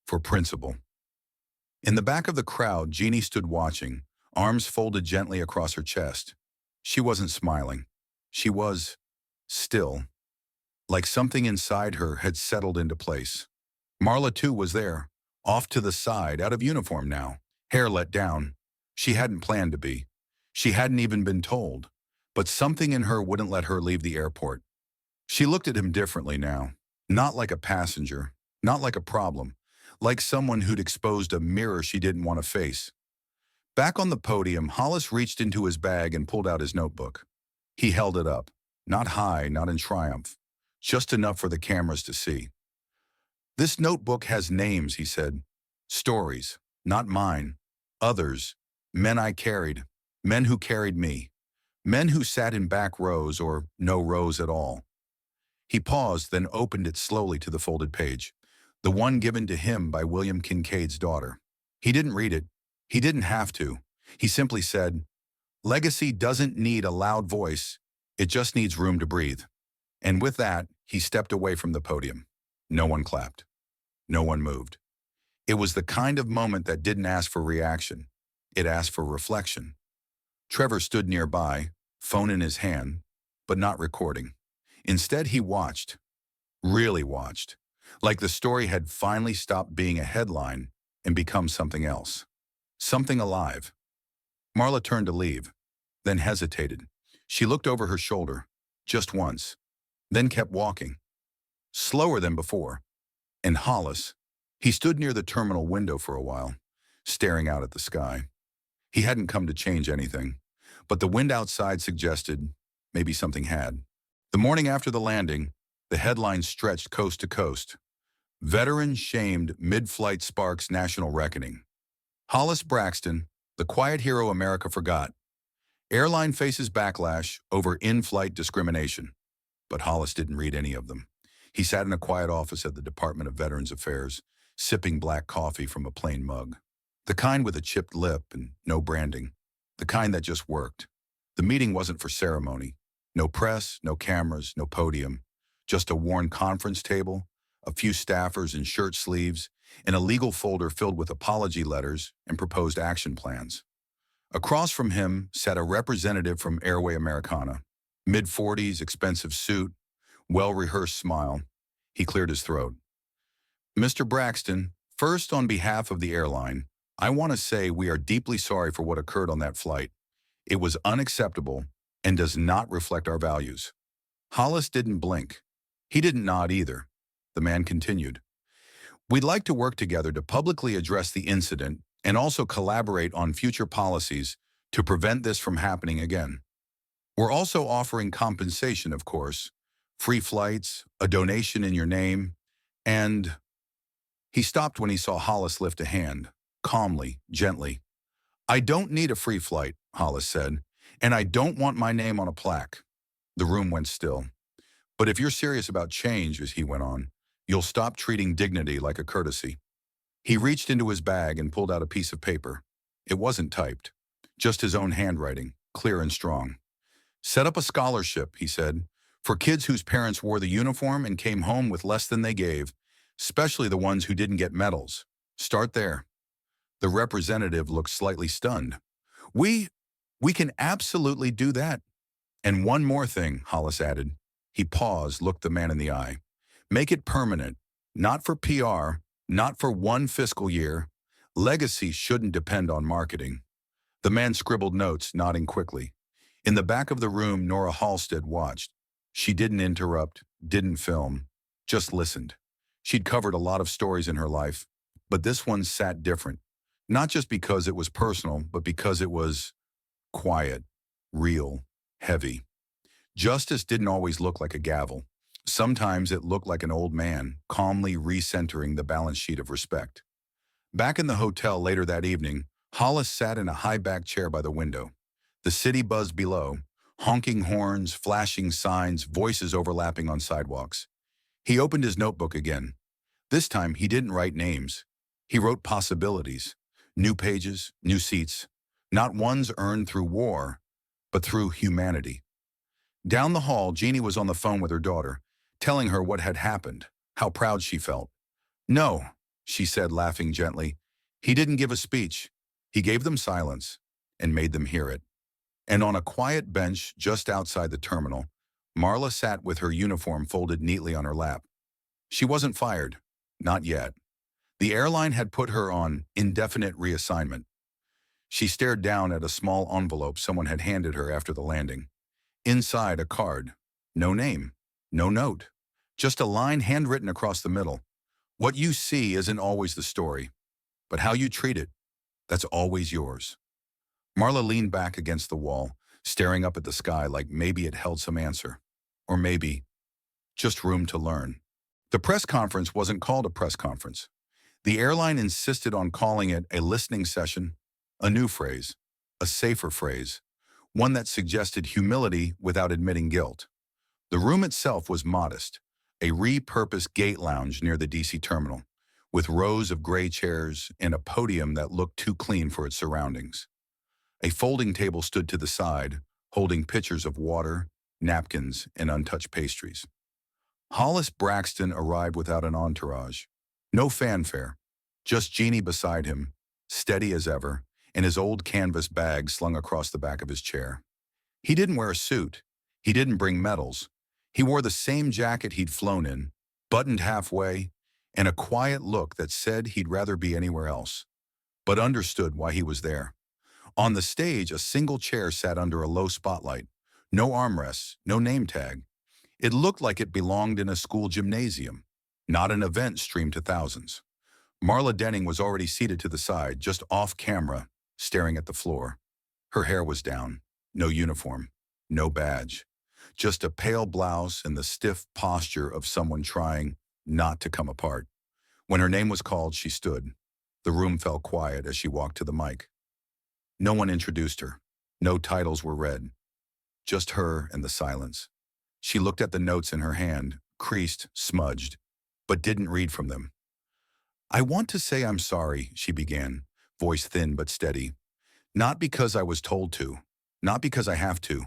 for principle." In the back of the crowd, Jeannie stood watching, arms folded gently across her chest. She wasn't smiling. She was still, like something inside her had settled into place. Marla, too, was there, off to the side, out of uniform now, hair let down, She hadn't planned to be. She hadn't even been told. But something in her wouldn't let her leave the airport. She looked at him differently now. Not like a passenger, not like a problem, like someone who'd exposed a mirror she didn't want to face. Back on the podium, Hollis reached into his bag and pulled out his notebook. He held it up, not high, not in triumph, just enough for the cameras to see. This notebook has names, he said. Stories, not mine. Others, men I carried, men who carried me, men who sat in back rows or no rows at all. He paused, then opened it slowly to the folded page, the one given to him by William Kincaid's daughter. He didn't read it. He didn't have to. He simply said, "Legacy doesn't need a loud voice. It just needs room to breathe." And with that, he stepped away from the podium. No one clapped. No one moved. It was the kind of moment that didn't ask for reaction. It asked for reflection. Trevor stood nearby, phone in his hand, but not recording. Instead, he watched, really watched, like the story had finally stopped being a headline and become something else, something alive. Marla turned to leave, then hesitated. She looked over her shoulder, just once, then kept walking, slower than before. And Hollis, he stood near the terminal window for a while, staring out at the sky. He hadn't come to change anything, but the wind outside suggested maybe something had. The morning after the landing, the headline stretched coast to coast. Veteran shamed mid-flight sparks national reckoning. Hollis Braxton, the quiet hero America forgot. Airline faces backlash over in-flight discrimination. But Hollis didn't read any of them. He sat in a quiet office at the Department of Veterans Affairs, sipping black coffee from a plain mug. The kind with a chipped lip and no branding. The kind that just worked. The meeting wasn't for ceremony. No press, no cameras, no podium. Just a worn conference table, a few staffers in shirt sleeves, and a legal folder filled with apology letters and proposed action plans. Across from him sat a representative from Airway Americana. Mid-40s, expensive suit, well-rehearsed smile. He cleared his throat. "Mr. Braxton, first on behalf of the airline, I want to say we are deeply sorry for what occurred on that flight. It was unacceptable and does not reflect our values." Hollis didn't blink. He didn't nod either. The man continued. "We'd like to work together to publicly address the incident and also collaborate on future policies to prevent this from happening again. We're also offering compensation, of course, free flights, a donation in your name, and..." He stopped when he saw Hollis lift a hand, calmly, gently. "I don't need a free flight," Hollis said, "and I don't want my name on a plaque." The room went still. "But if you're serious about change," as he went on, "you'll stop treating dignity like a courtesy." He reached into his bag and pulled out a piece of paper. It wasn't typed, just his own handwriting, clear and strong. "Set up a scholarship," he said, "for kids whose parents wore the uniform and came home with less than they gave, especially the ones who didn't get medals. Start there." The representative looked slightly stunned. We can absolutely do that. "And one more thing," Hollis added. He paused, looked the man in the eye. "Make it permanent, not for PR, not for one fiscal year. Legacy shouldn't depend on marketing." The man scribbled notes, nodding quickly. In the back of the room, Nora Halstead watched. She didn't interrupt, didn't film, just listened. She'd covered a lot of stories in her life, but this one sat different. Not just because it was personal, but because it was quiet, real, heavy. Justice didn't always look like a gavel. Sometimes it looked like an old man, calmly recentering the balance sheet of respect. Back in the hotel later that evening, Hollis sat in a high-backed chair by the window. The city buzzed below, honking horns, flashing signs, voices overlapping on sidewalks. He opened his notebook again. This time, he didn't write names. He wrote possibilities, new pages, new seats, not ones earned through war, but through humanity. Down the hall, Jeannie was on the phone with her daughter, telling her what had happened, how proud she felt. "No," she said, laughing gently. "He didn't give a speech. He gave them silence and made them hear it." And on a quiet bench just outside the terminal, Marla sat with her uniform folded neatly on her lap. She wasn't fired, not yet. The airline had put her on indefinite reassignment. She stared down at a small envelope someone had handed her after the landing. Inside, a card. No name. No note. Just a line handwritten across the middle. What you see isn't always the story, but how you treat it, that's always yours. Marla leaned back against the wall, staring up at the sky like maybe it held some answer. Or maybe just room to learn. The press conference wasn't called a press conference. The airline insisted on calling it a listening session, a new phrase, a safer phrase, one that suggested humility without admitting guilt. The room itself was modest, a repurposed gate lounge near the DC terminal, with rows of gray chairs and a podium that looked too clean for its surroundings. A folding table stood to the side, holding pitchers of water, napkins, and untouched pastries. Hollis Braxton arrived without an entourage. No fanfare, just Jeannie beside him, steady as ever, and his old canvas bag slung across the back of his chair. He didn't wear a suit. He didn't bring medals. He wore the same jacket he'd flown in, buttoned halfway, and a quiet look that said he'd rather be anywhere else, but understood why he was there. On the stage, a single chair sat under a low spotlight. No armrests, no name tag. It looked like it belonged in a school gymnasium, not an event streamed to thousands. Marla Denning was already seated to the side, just off camera, staring at the floor. Her hair was down, no uniform, no badge, just a pale blouse and the stiff posture of someone trying not to come apart. When her name was called, she stood. The room fell quiet as she walked to the mic. No one introduced her. No titles were read. Just her and the silence. She looked at the notes in her hand, creased, smudged, but didn't read from them. "I want to say I'm sorry," she began, voice thin but steady. "Not because I was told to, not because I have to,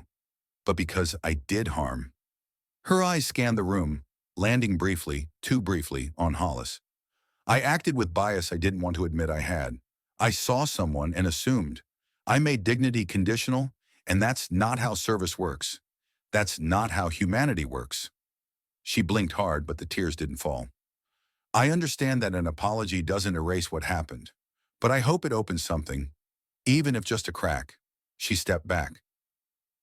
but because I did harm." Her eyes scanned the room, landing briefly, too briefly, on Hollis. "I acted with bias I didn't want to admit I had. I saw someone and assumed. I made dignity conditional, and that's not how service works. That's not how humanity works." She blinked hard, but the tears didn't fall. "I understand that an apology doesn't erase what happened, but I hope it opens something, even if just a crack." She stepped back.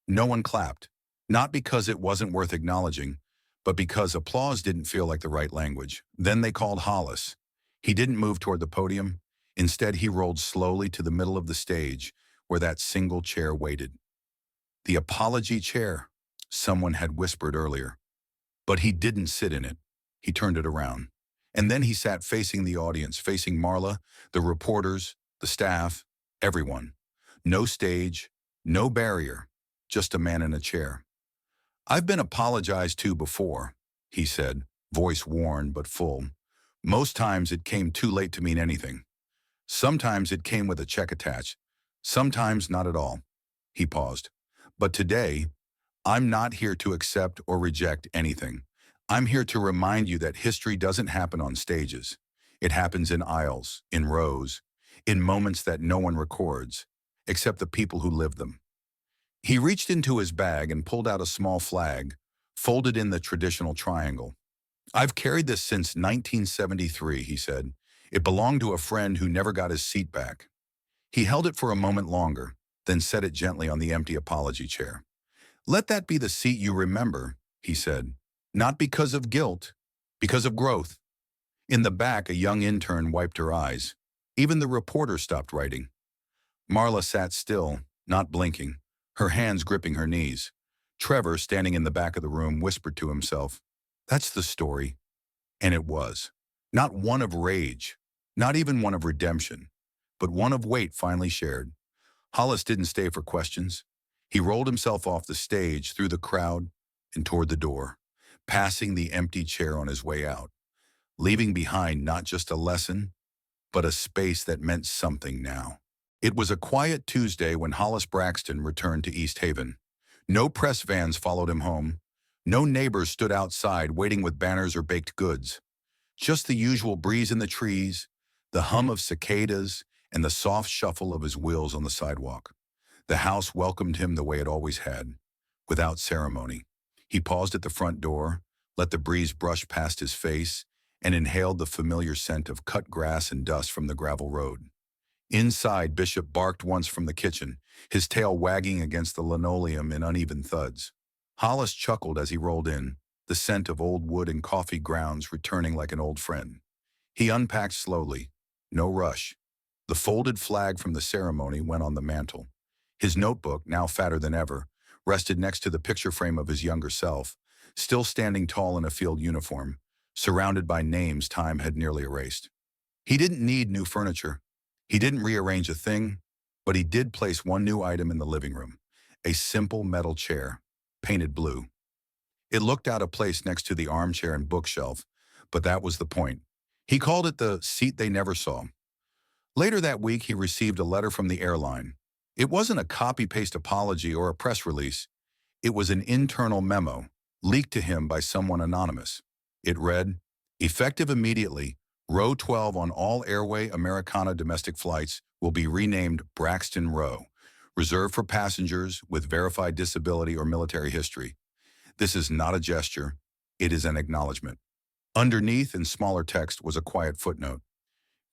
No one clapped, not because it wasn't worth acknowledging, but because applause didn't feel like the right language. Then they called Hollis. He didn't move toward the podium. Instead, he rolled slowly to the middle of the stage, where that single chair waited. The apology chair, someone had whispered earlier. But he didn't sit in it. He turned it around. And then he sat facing the audience, facing Marla, the reporters, the staff, everyone. No stage, no barrier, just a man in a chair. "I've been apologized to before," he said, voice worn but full. "Most times it came too late to mean anything. Sometimes it came with a check attached. Sometimes not at all." He paused. "But today, I'm not here to accept or reject anything. I'm here to remind you that history doesn't happen on stages. It happens in aisles, in rows, in moments that no one records, except the people who live them." He reached into his bag and pulled out a small flag, folded in the traditional triangle. "I've carried this since 1973, he said. "It belonged to a friend who never got his seat back." He held it for a moment longer, then set it gently on the empty apology chair. "Let that be the seat you remember," he said. "Not because of guilt, because of growth." In the back, a young intern wiped her eyes. Even the reporter stopped writing. Marla sat still, not blinking, her hands gripping her knees. Trevor, standing in the back of the room, whispered to himself, "That's the story." And it was. Not one of rage, not even one of redemption, but one of weight finally shared. Hollis didn't stay for questions. He rolled himself off the stage, through the crowd, and toward the door, passing the empty chair on his way out, leaving behind not just a lesson, but a space that meant something now. It was a quiet Tuesday when Hollis Braxton returned to East Haven. No press vans followed him home. No neighbors stood outside waiting with banners or baked goods. Just the usual breeze in the trees, the hum of cicadas, and the soft shuffle of his wheels on the sidewalk. The house welcomed him the way it always had, without ceremony. He paused at the front door, let the breeze brush past his face, and inhaled the familiar scent of cut grass and dust from the gravel road. Inside, Bishop barked once from the kitchen, his tail wagging against the linoleum in uneven thuds. Hollis chuckled as he rolled in, the scent of old wood and coffee grounds returning like an old friend. He unpacked slowly, no rush. The folded flag from the ceremony went on the mantel. His notebook, now fatter than ever, rested next to the picture frame of his younger self, still standing tall in a field uniform, surrounded by names time had nearly erased. He didn't need new furniture. He didn't rearrange a thing, but he did place one new item in the living room, a simple metal chair, painted blue. It looked out of place next to the armchair and bookshelf, but that was the point. He called it the seat they never saw. Later that week, he received a letter from the airline. It wasn't a copy-paste apology or a press release. It was an internal memo, leaked to him by someone anonymous. It read, "Effective immediately, Row 12 on all Airway Americana domestic flights will be renamed Braxton Row, reserved for passengers with verified disability or military history. This is not a gesture, it is an acknowledgement." Underneath, in smaller text, was a quiet footnote.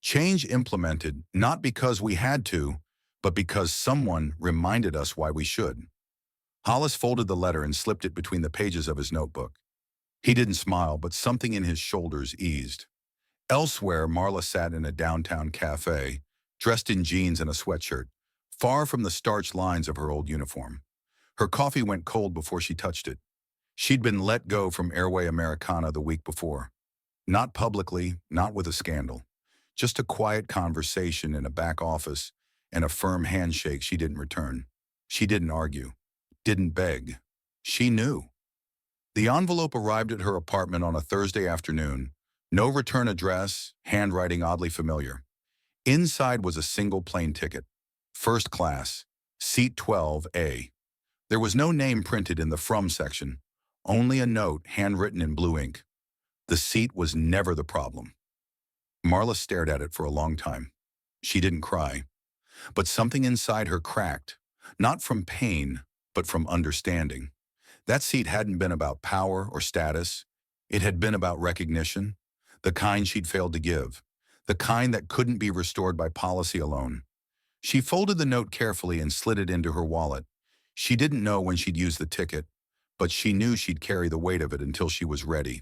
Change implemented, not because we had to, but because someone reminded us why we should. Hollis folded the letter and slipped it between the pages of his notebook. He didn't smile, but something in his shoulders eased. Elsewhere, Marla sat in a downtown cafe, dressed in jeans and a sweatshirt, far from the starched lines of her old uniform. Her coffee went cold before she touched it. She'd been let go from Airway Americana the week before. Not publicly, not with a scandal. Just a quiet conversation in a back office and a firm handshake she didn't return. She didn't argue, didn't beg. She knew. The envelope arrived at her apartment on a Thursday afternoon. No return address, handwriting oddly familiar. Inside was a single plane ticket. First class, seat 12A. There was no name printed in the from section, only a note handwritten in blue ink. The seat was never the problem. Marla stared at it for a long time. She didn't cry, but something inside her cracked, not from pain, but from understanding. That seat hadn't been about power or status. It had been about recognition, the kind she'd failed to give, the kind that couldn't be restored by policy alone. She folded the note carefully and slid it into her wallet. She didn't know when she'd use the ticket, but she knew she'd carry the weight of it until she was ready.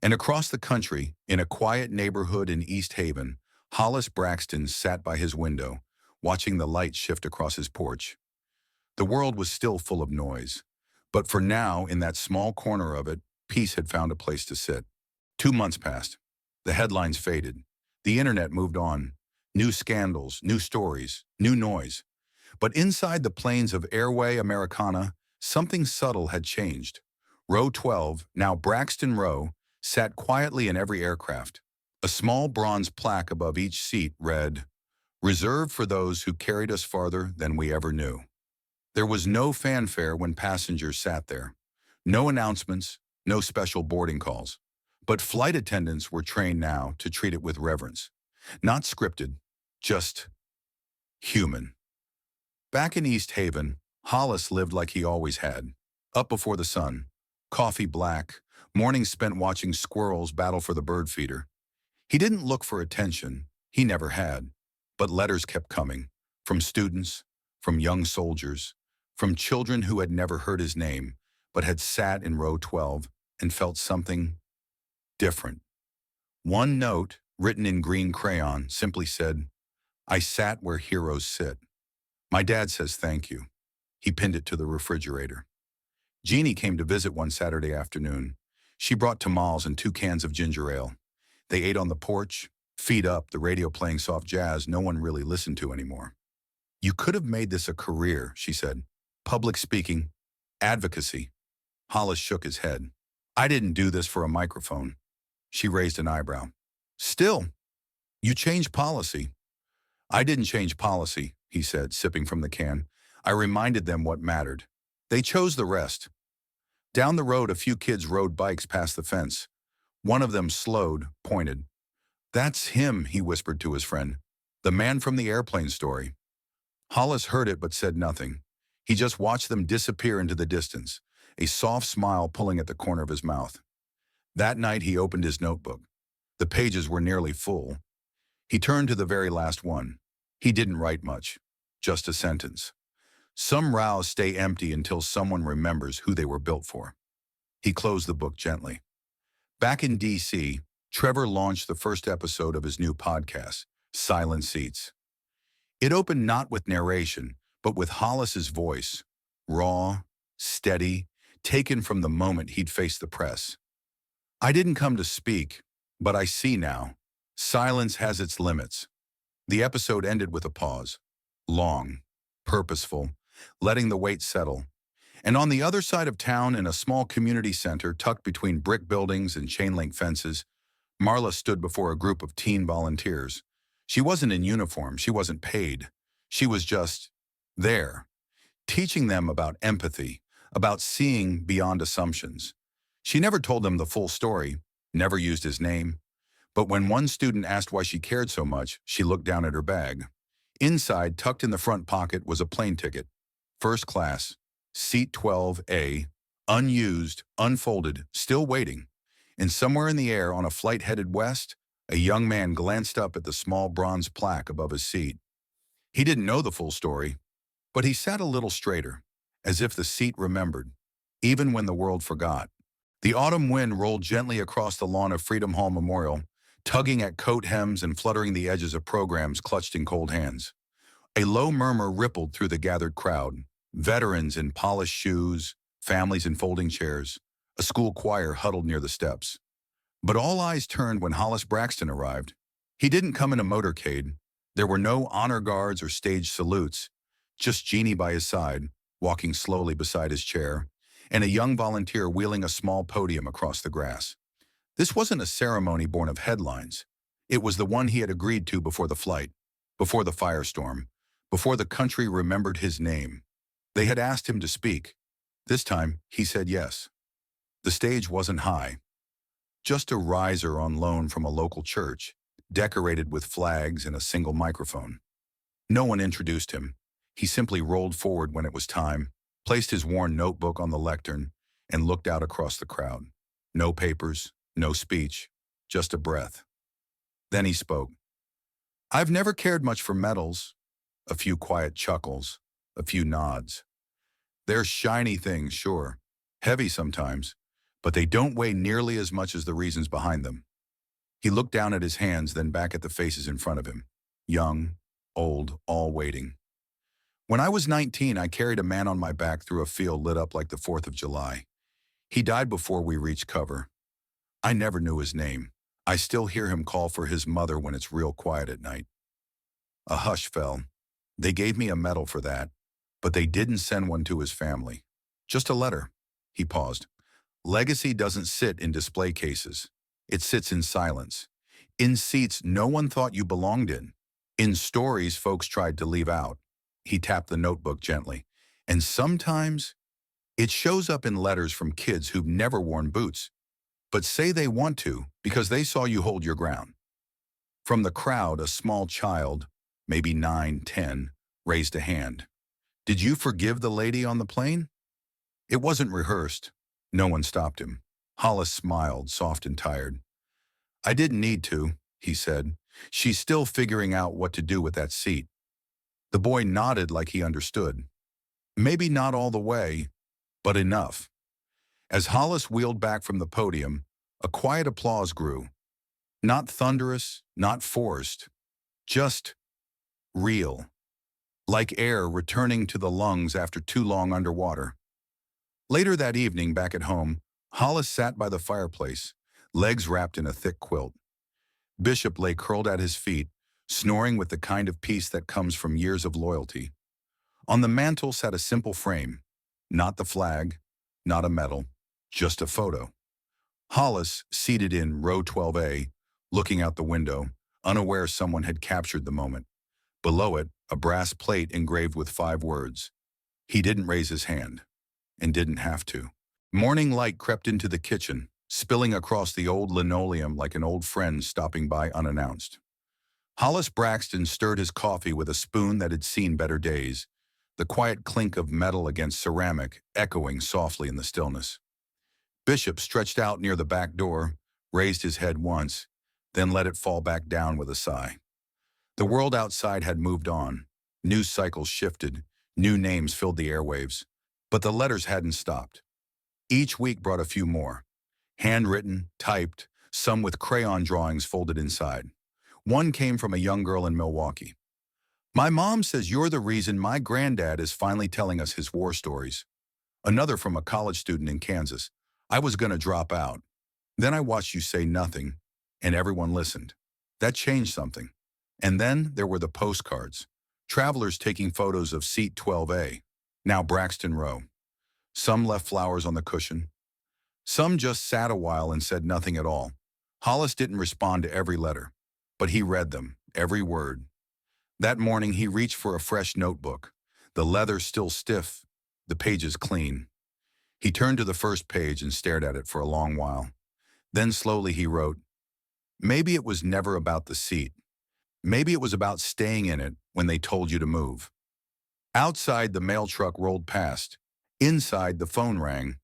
And across the country, in a quiet neighborhood in East Haven, Hollis Braxton sat by his window, watching the light shift across his porch. The world was still full of noise, but for now, in that small corner of it, peace had found a place to sit. 2 months passed. The headlines faded. The internet moved on. New scandals, new stories, new noise. But inside the planes of Airway Americana, something subtle had changed. Row 12, now Braxton Row, sat quietly in every aircraft. A small bronze plaque above each seat read, "Reserved for those who carried us farther than we ever knew." There was no fanfare when passengers sat there. No announcements, no special boarding calls. But flight attendants were trained now to treat it with reverence. Not scripted, just human. Back in East Haven, Hollis lived like he always had. Up before the sun, coffee black, mornings spent watching squirrels battle for the bird feeder. He didn't look for attention, he never had. But letters kept coming, from students, from young soldiers, from children who had never heard his name, but had sat in row 12 and felt something different. One note, written in green crayon, simply said, "I sat where heroes sit. My dad says thank you." He pinned it to the refrigerator. Jeannie came to visit one Saturday afternoon. She brought tamales and 2 cans of ginger ale. They ate on the porch, feet up, the radio playing soft jazz no one really listened to anymore. "You could have made this a career," she said. "Public speaking, advocacy." Hollis shook his head. "I didn't do this for a microphone." She raised an eyebrow. "Still, you changed policy." "I didn't change policy," he said, sipping from the can. "I reminded them what mattered. They chose the rest." Down the road, a few kids rode bikes past the fence. One of them slowed, pointed. "That's him," he whispered to his friend. "The man from the airplane story." Hollis heard it but said nothing. He just watched them disappear into the distance, a soft smile pulling at the corner of his mouth. That night he opened his notebook. The pages were nearly full. He turned to the very last one. He didn't write much, just a sentence. Some rows stay empty until someone remembers who they were built for. He closed the book gently. Back in D.C., Trevor launched the first episode of his new podcast, Silent Seats. It opened not with narration, but with Hollis's voice, raw, steady, taken from the moment he'd faced the press. I didn't come to speak, but I see now. Silence has its limits. The episode ended with a pause. Long, purposeful, letting the weight settle. And on the other side of town, in a small community center tucked between brick buildings and chain-link fences, Marla stood before a group of teen volunteers. She wasn't in uniform, she wasn't paid. She was just there, teaching them about empathy, about seeing beyond assumptions. She never told them the full story, never used his name. But when one student asked why she cared so much, she looked down at her bag. Inside, tucked in the front pocket, was a plane ticket. First class, seat 12A, unused, unfolded, still waiting. And somewhere in the air, on a flight headed west, a young man glanced up at the small bronze plaque above his seat. He didn't know the full story, but he sat a little straighter, as if the seat remembered, even when the world forgot. The autumn wind rolled gently across the lawn of Freedom Hall Memorial, tugging at coat hems and fluttering the edges of programs clutched in cold hands. A low murmur rippled through the gathered crowd. Veterans in polished shoes, families in folding chairs, a school choir huddled near the steps. But all eyes turned when Hollis Braxton arrived. He didn't come in a motorcade. There were no honor guards or stage salutes, just Jeannie by his side, walking slowly beside his chair, and a young volunteer wheeling a small podium across the grass. This wasn't a ceremony born of headlines. It was the one he had agreed to before the flight, before the firestorm, before the country remembered his name. They had asked him to speak. This time, he said yes. The stage wasn't high, just a riser on loan from a local church, decorated with flags and a single microphone. No one introduced him. He simply rolled forward when it was time, placed his worn notebook on the lectern, and looked out across the crowd. No papers, no speech, just a breath. Then he spoke. I've never cared much for medals. A few quiet chuckles, a few nods. They're shiny things, sure, heavy sometimes, but they don't weigh nearly as much as the reasons behind them. He looked down at his hands, then back at the faces in front of him. Young, old, all waiting. When I was 19, I carried a man on my back through a field lit up like the 4th of July. He died before we reached cover. I never knew his name. I still hear him call for his mother when it's real quiet at night. A hush fell. They gave me a medal for that, but they didn't send one to his family. Just a letter. He paused. Legacy doesn't sit in display cases. It sits in silence. In seats no one thought you belonged in stories folks tried to leave out. He tapped the notebook gently. And sometimes it shows up in letters from kids who've never worn boots, but say they want to because they saw you hold your ground. From the crowd, a small child, maybe 9, 10, raised a hand. Did you forgive the lady on the plane? It wasn't rehearsed. No one stopped him. Hollis smiled, soft and tired. I didn't need to, he said. She's still figuring out what to do with that seat. The boy nodded like he understood. Maybe not all the way, but enough. As Hollis wheeled back from the podium, a quiet applause grew. Not thunderous, not forced, just real. Like air returning to the lungs after too long underwater. Later that evening, back at home, Hollis sat by the fireplace, legs wrapped in a thick quilt. Bishop lay curled at his feet, snoring with the kind of peace that comes from years of loyalty. On the mantel sat a simple frame, not the flag, not a medal, just a photo. Hollis, seated in row 12A, looking out the window, unaware someone had captured the moment. Below it, a brass plate engraved with 5 words. He didn't raise his hand, and didn't have to. Morning light crept into the kitchen, spilling across the old linoleum like an old friend stopping by unannounced. Hollis Braxton stirred his coffee with a spoon that had seen better days, the quiet clink of metal against ceramic echoing softly in the stillness. Bishop stretched out near the back door, raised his head once, then let it fall back down with a sigh. The world outside had moved on. News cycles shifted. New names filled the airwaves. But the letters hadn't stopped. Each week brought a few more. Handwritten, typed, some with crayon drawings folded inside. One came from a young girl in Milwaukee. My mom says you're the reason my granddad is finally telling us his war stories. Another from a college student in Kansas. I was going to drop out. Then I watched you say nothing, and everyone listened. That changed something. And then there were the postcards. Travelers taking photos of seat 12A, now Braxton Row. Some left flowers on the cushion. Some just sat a while and said nothing at all. Hollis didn't respond to every letter, but he read them, every word. That morning he reached for a fresh notebook, the leather still stiff, the pages clean. He turned to the first page and stared at it for a long while. Then slowly he wrote, "Maybe it was never about the seat. Maybe it was about staying in it when they told you to move." Outside, the mail truck rolled past. Inside, the phone rang.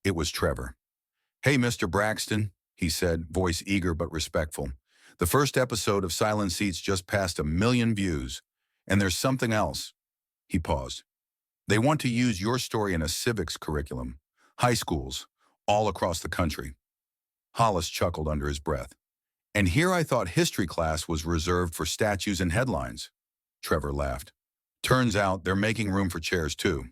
It was Trevor. "Hey, Mr. Braxton," he said, voice eager but respectful. "The first episode of Silent Seats just passed 1 million views. And there's something else." He paused. "They want to use your story in a civics curriculum. High schools, all across the country." Hollis chuckled under his breath. "And here I thought history class was reserved for statues and headlines." Trevor laughed. "Turns out they're making room for chairs too."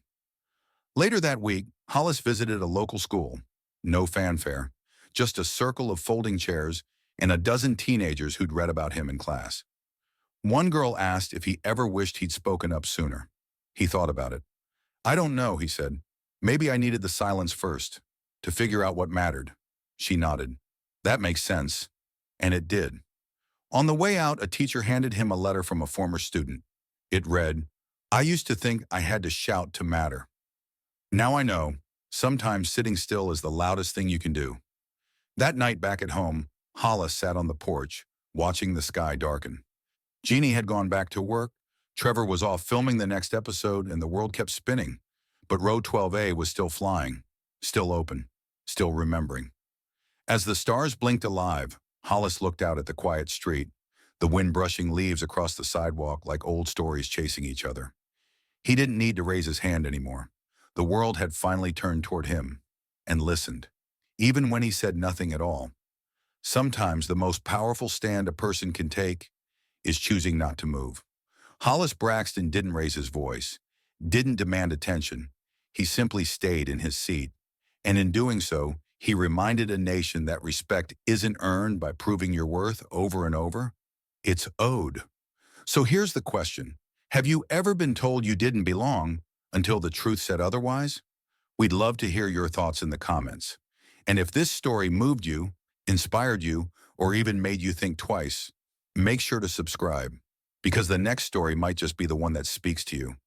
Later that week, Hollis visited a local school. No fanfare, just a circle of folding chairs and a dozen teenagers who'd read about him in class. One girl asked if he ever wished he'd spoken up sooner. He thought about it. "I don't know," he said. "Maybe I needed the silence first, to figure out what mattered." She nodded. "That makes sense." And it did. On the way out, a teacher handed him a letter from a former student. It read, "I used to think I had to shout to matter. Now I know, sometimes sitting still is the loudest thing you can do." That night back at home, Hollis sat on the porch, watching the sky darken. Jeannie had gone back to work, Trevor was off filming the next episode, and the world kept spinning. But row 12A was still flying, still open, still remembering. As the stars blinked alive, Hollis looked out at the quiet street, the wind brushing leaves across the sidewalk like old stories chasing each other. He didn't need to raise his hand anymore. The world had finally turned toward him and listened, even when he said nothing at all. Sometimes the most powerful stand a person can take is choosing not to move. Hollis Braxton didn't raise his voice, didn't demand attention. He simply stayed in his seat. And in doing so, he reminded a nation that respect isn't earned by proving your worth over and over. It's owed. So here's the question. Have you ever been told you didn't belong until the truth said otherwise? We'd love to hear your thoughts in the comments. And if this story moved you, inspired you, or even made you think twice, make sure to subscribe, because the next story might just be the one that speaks to you.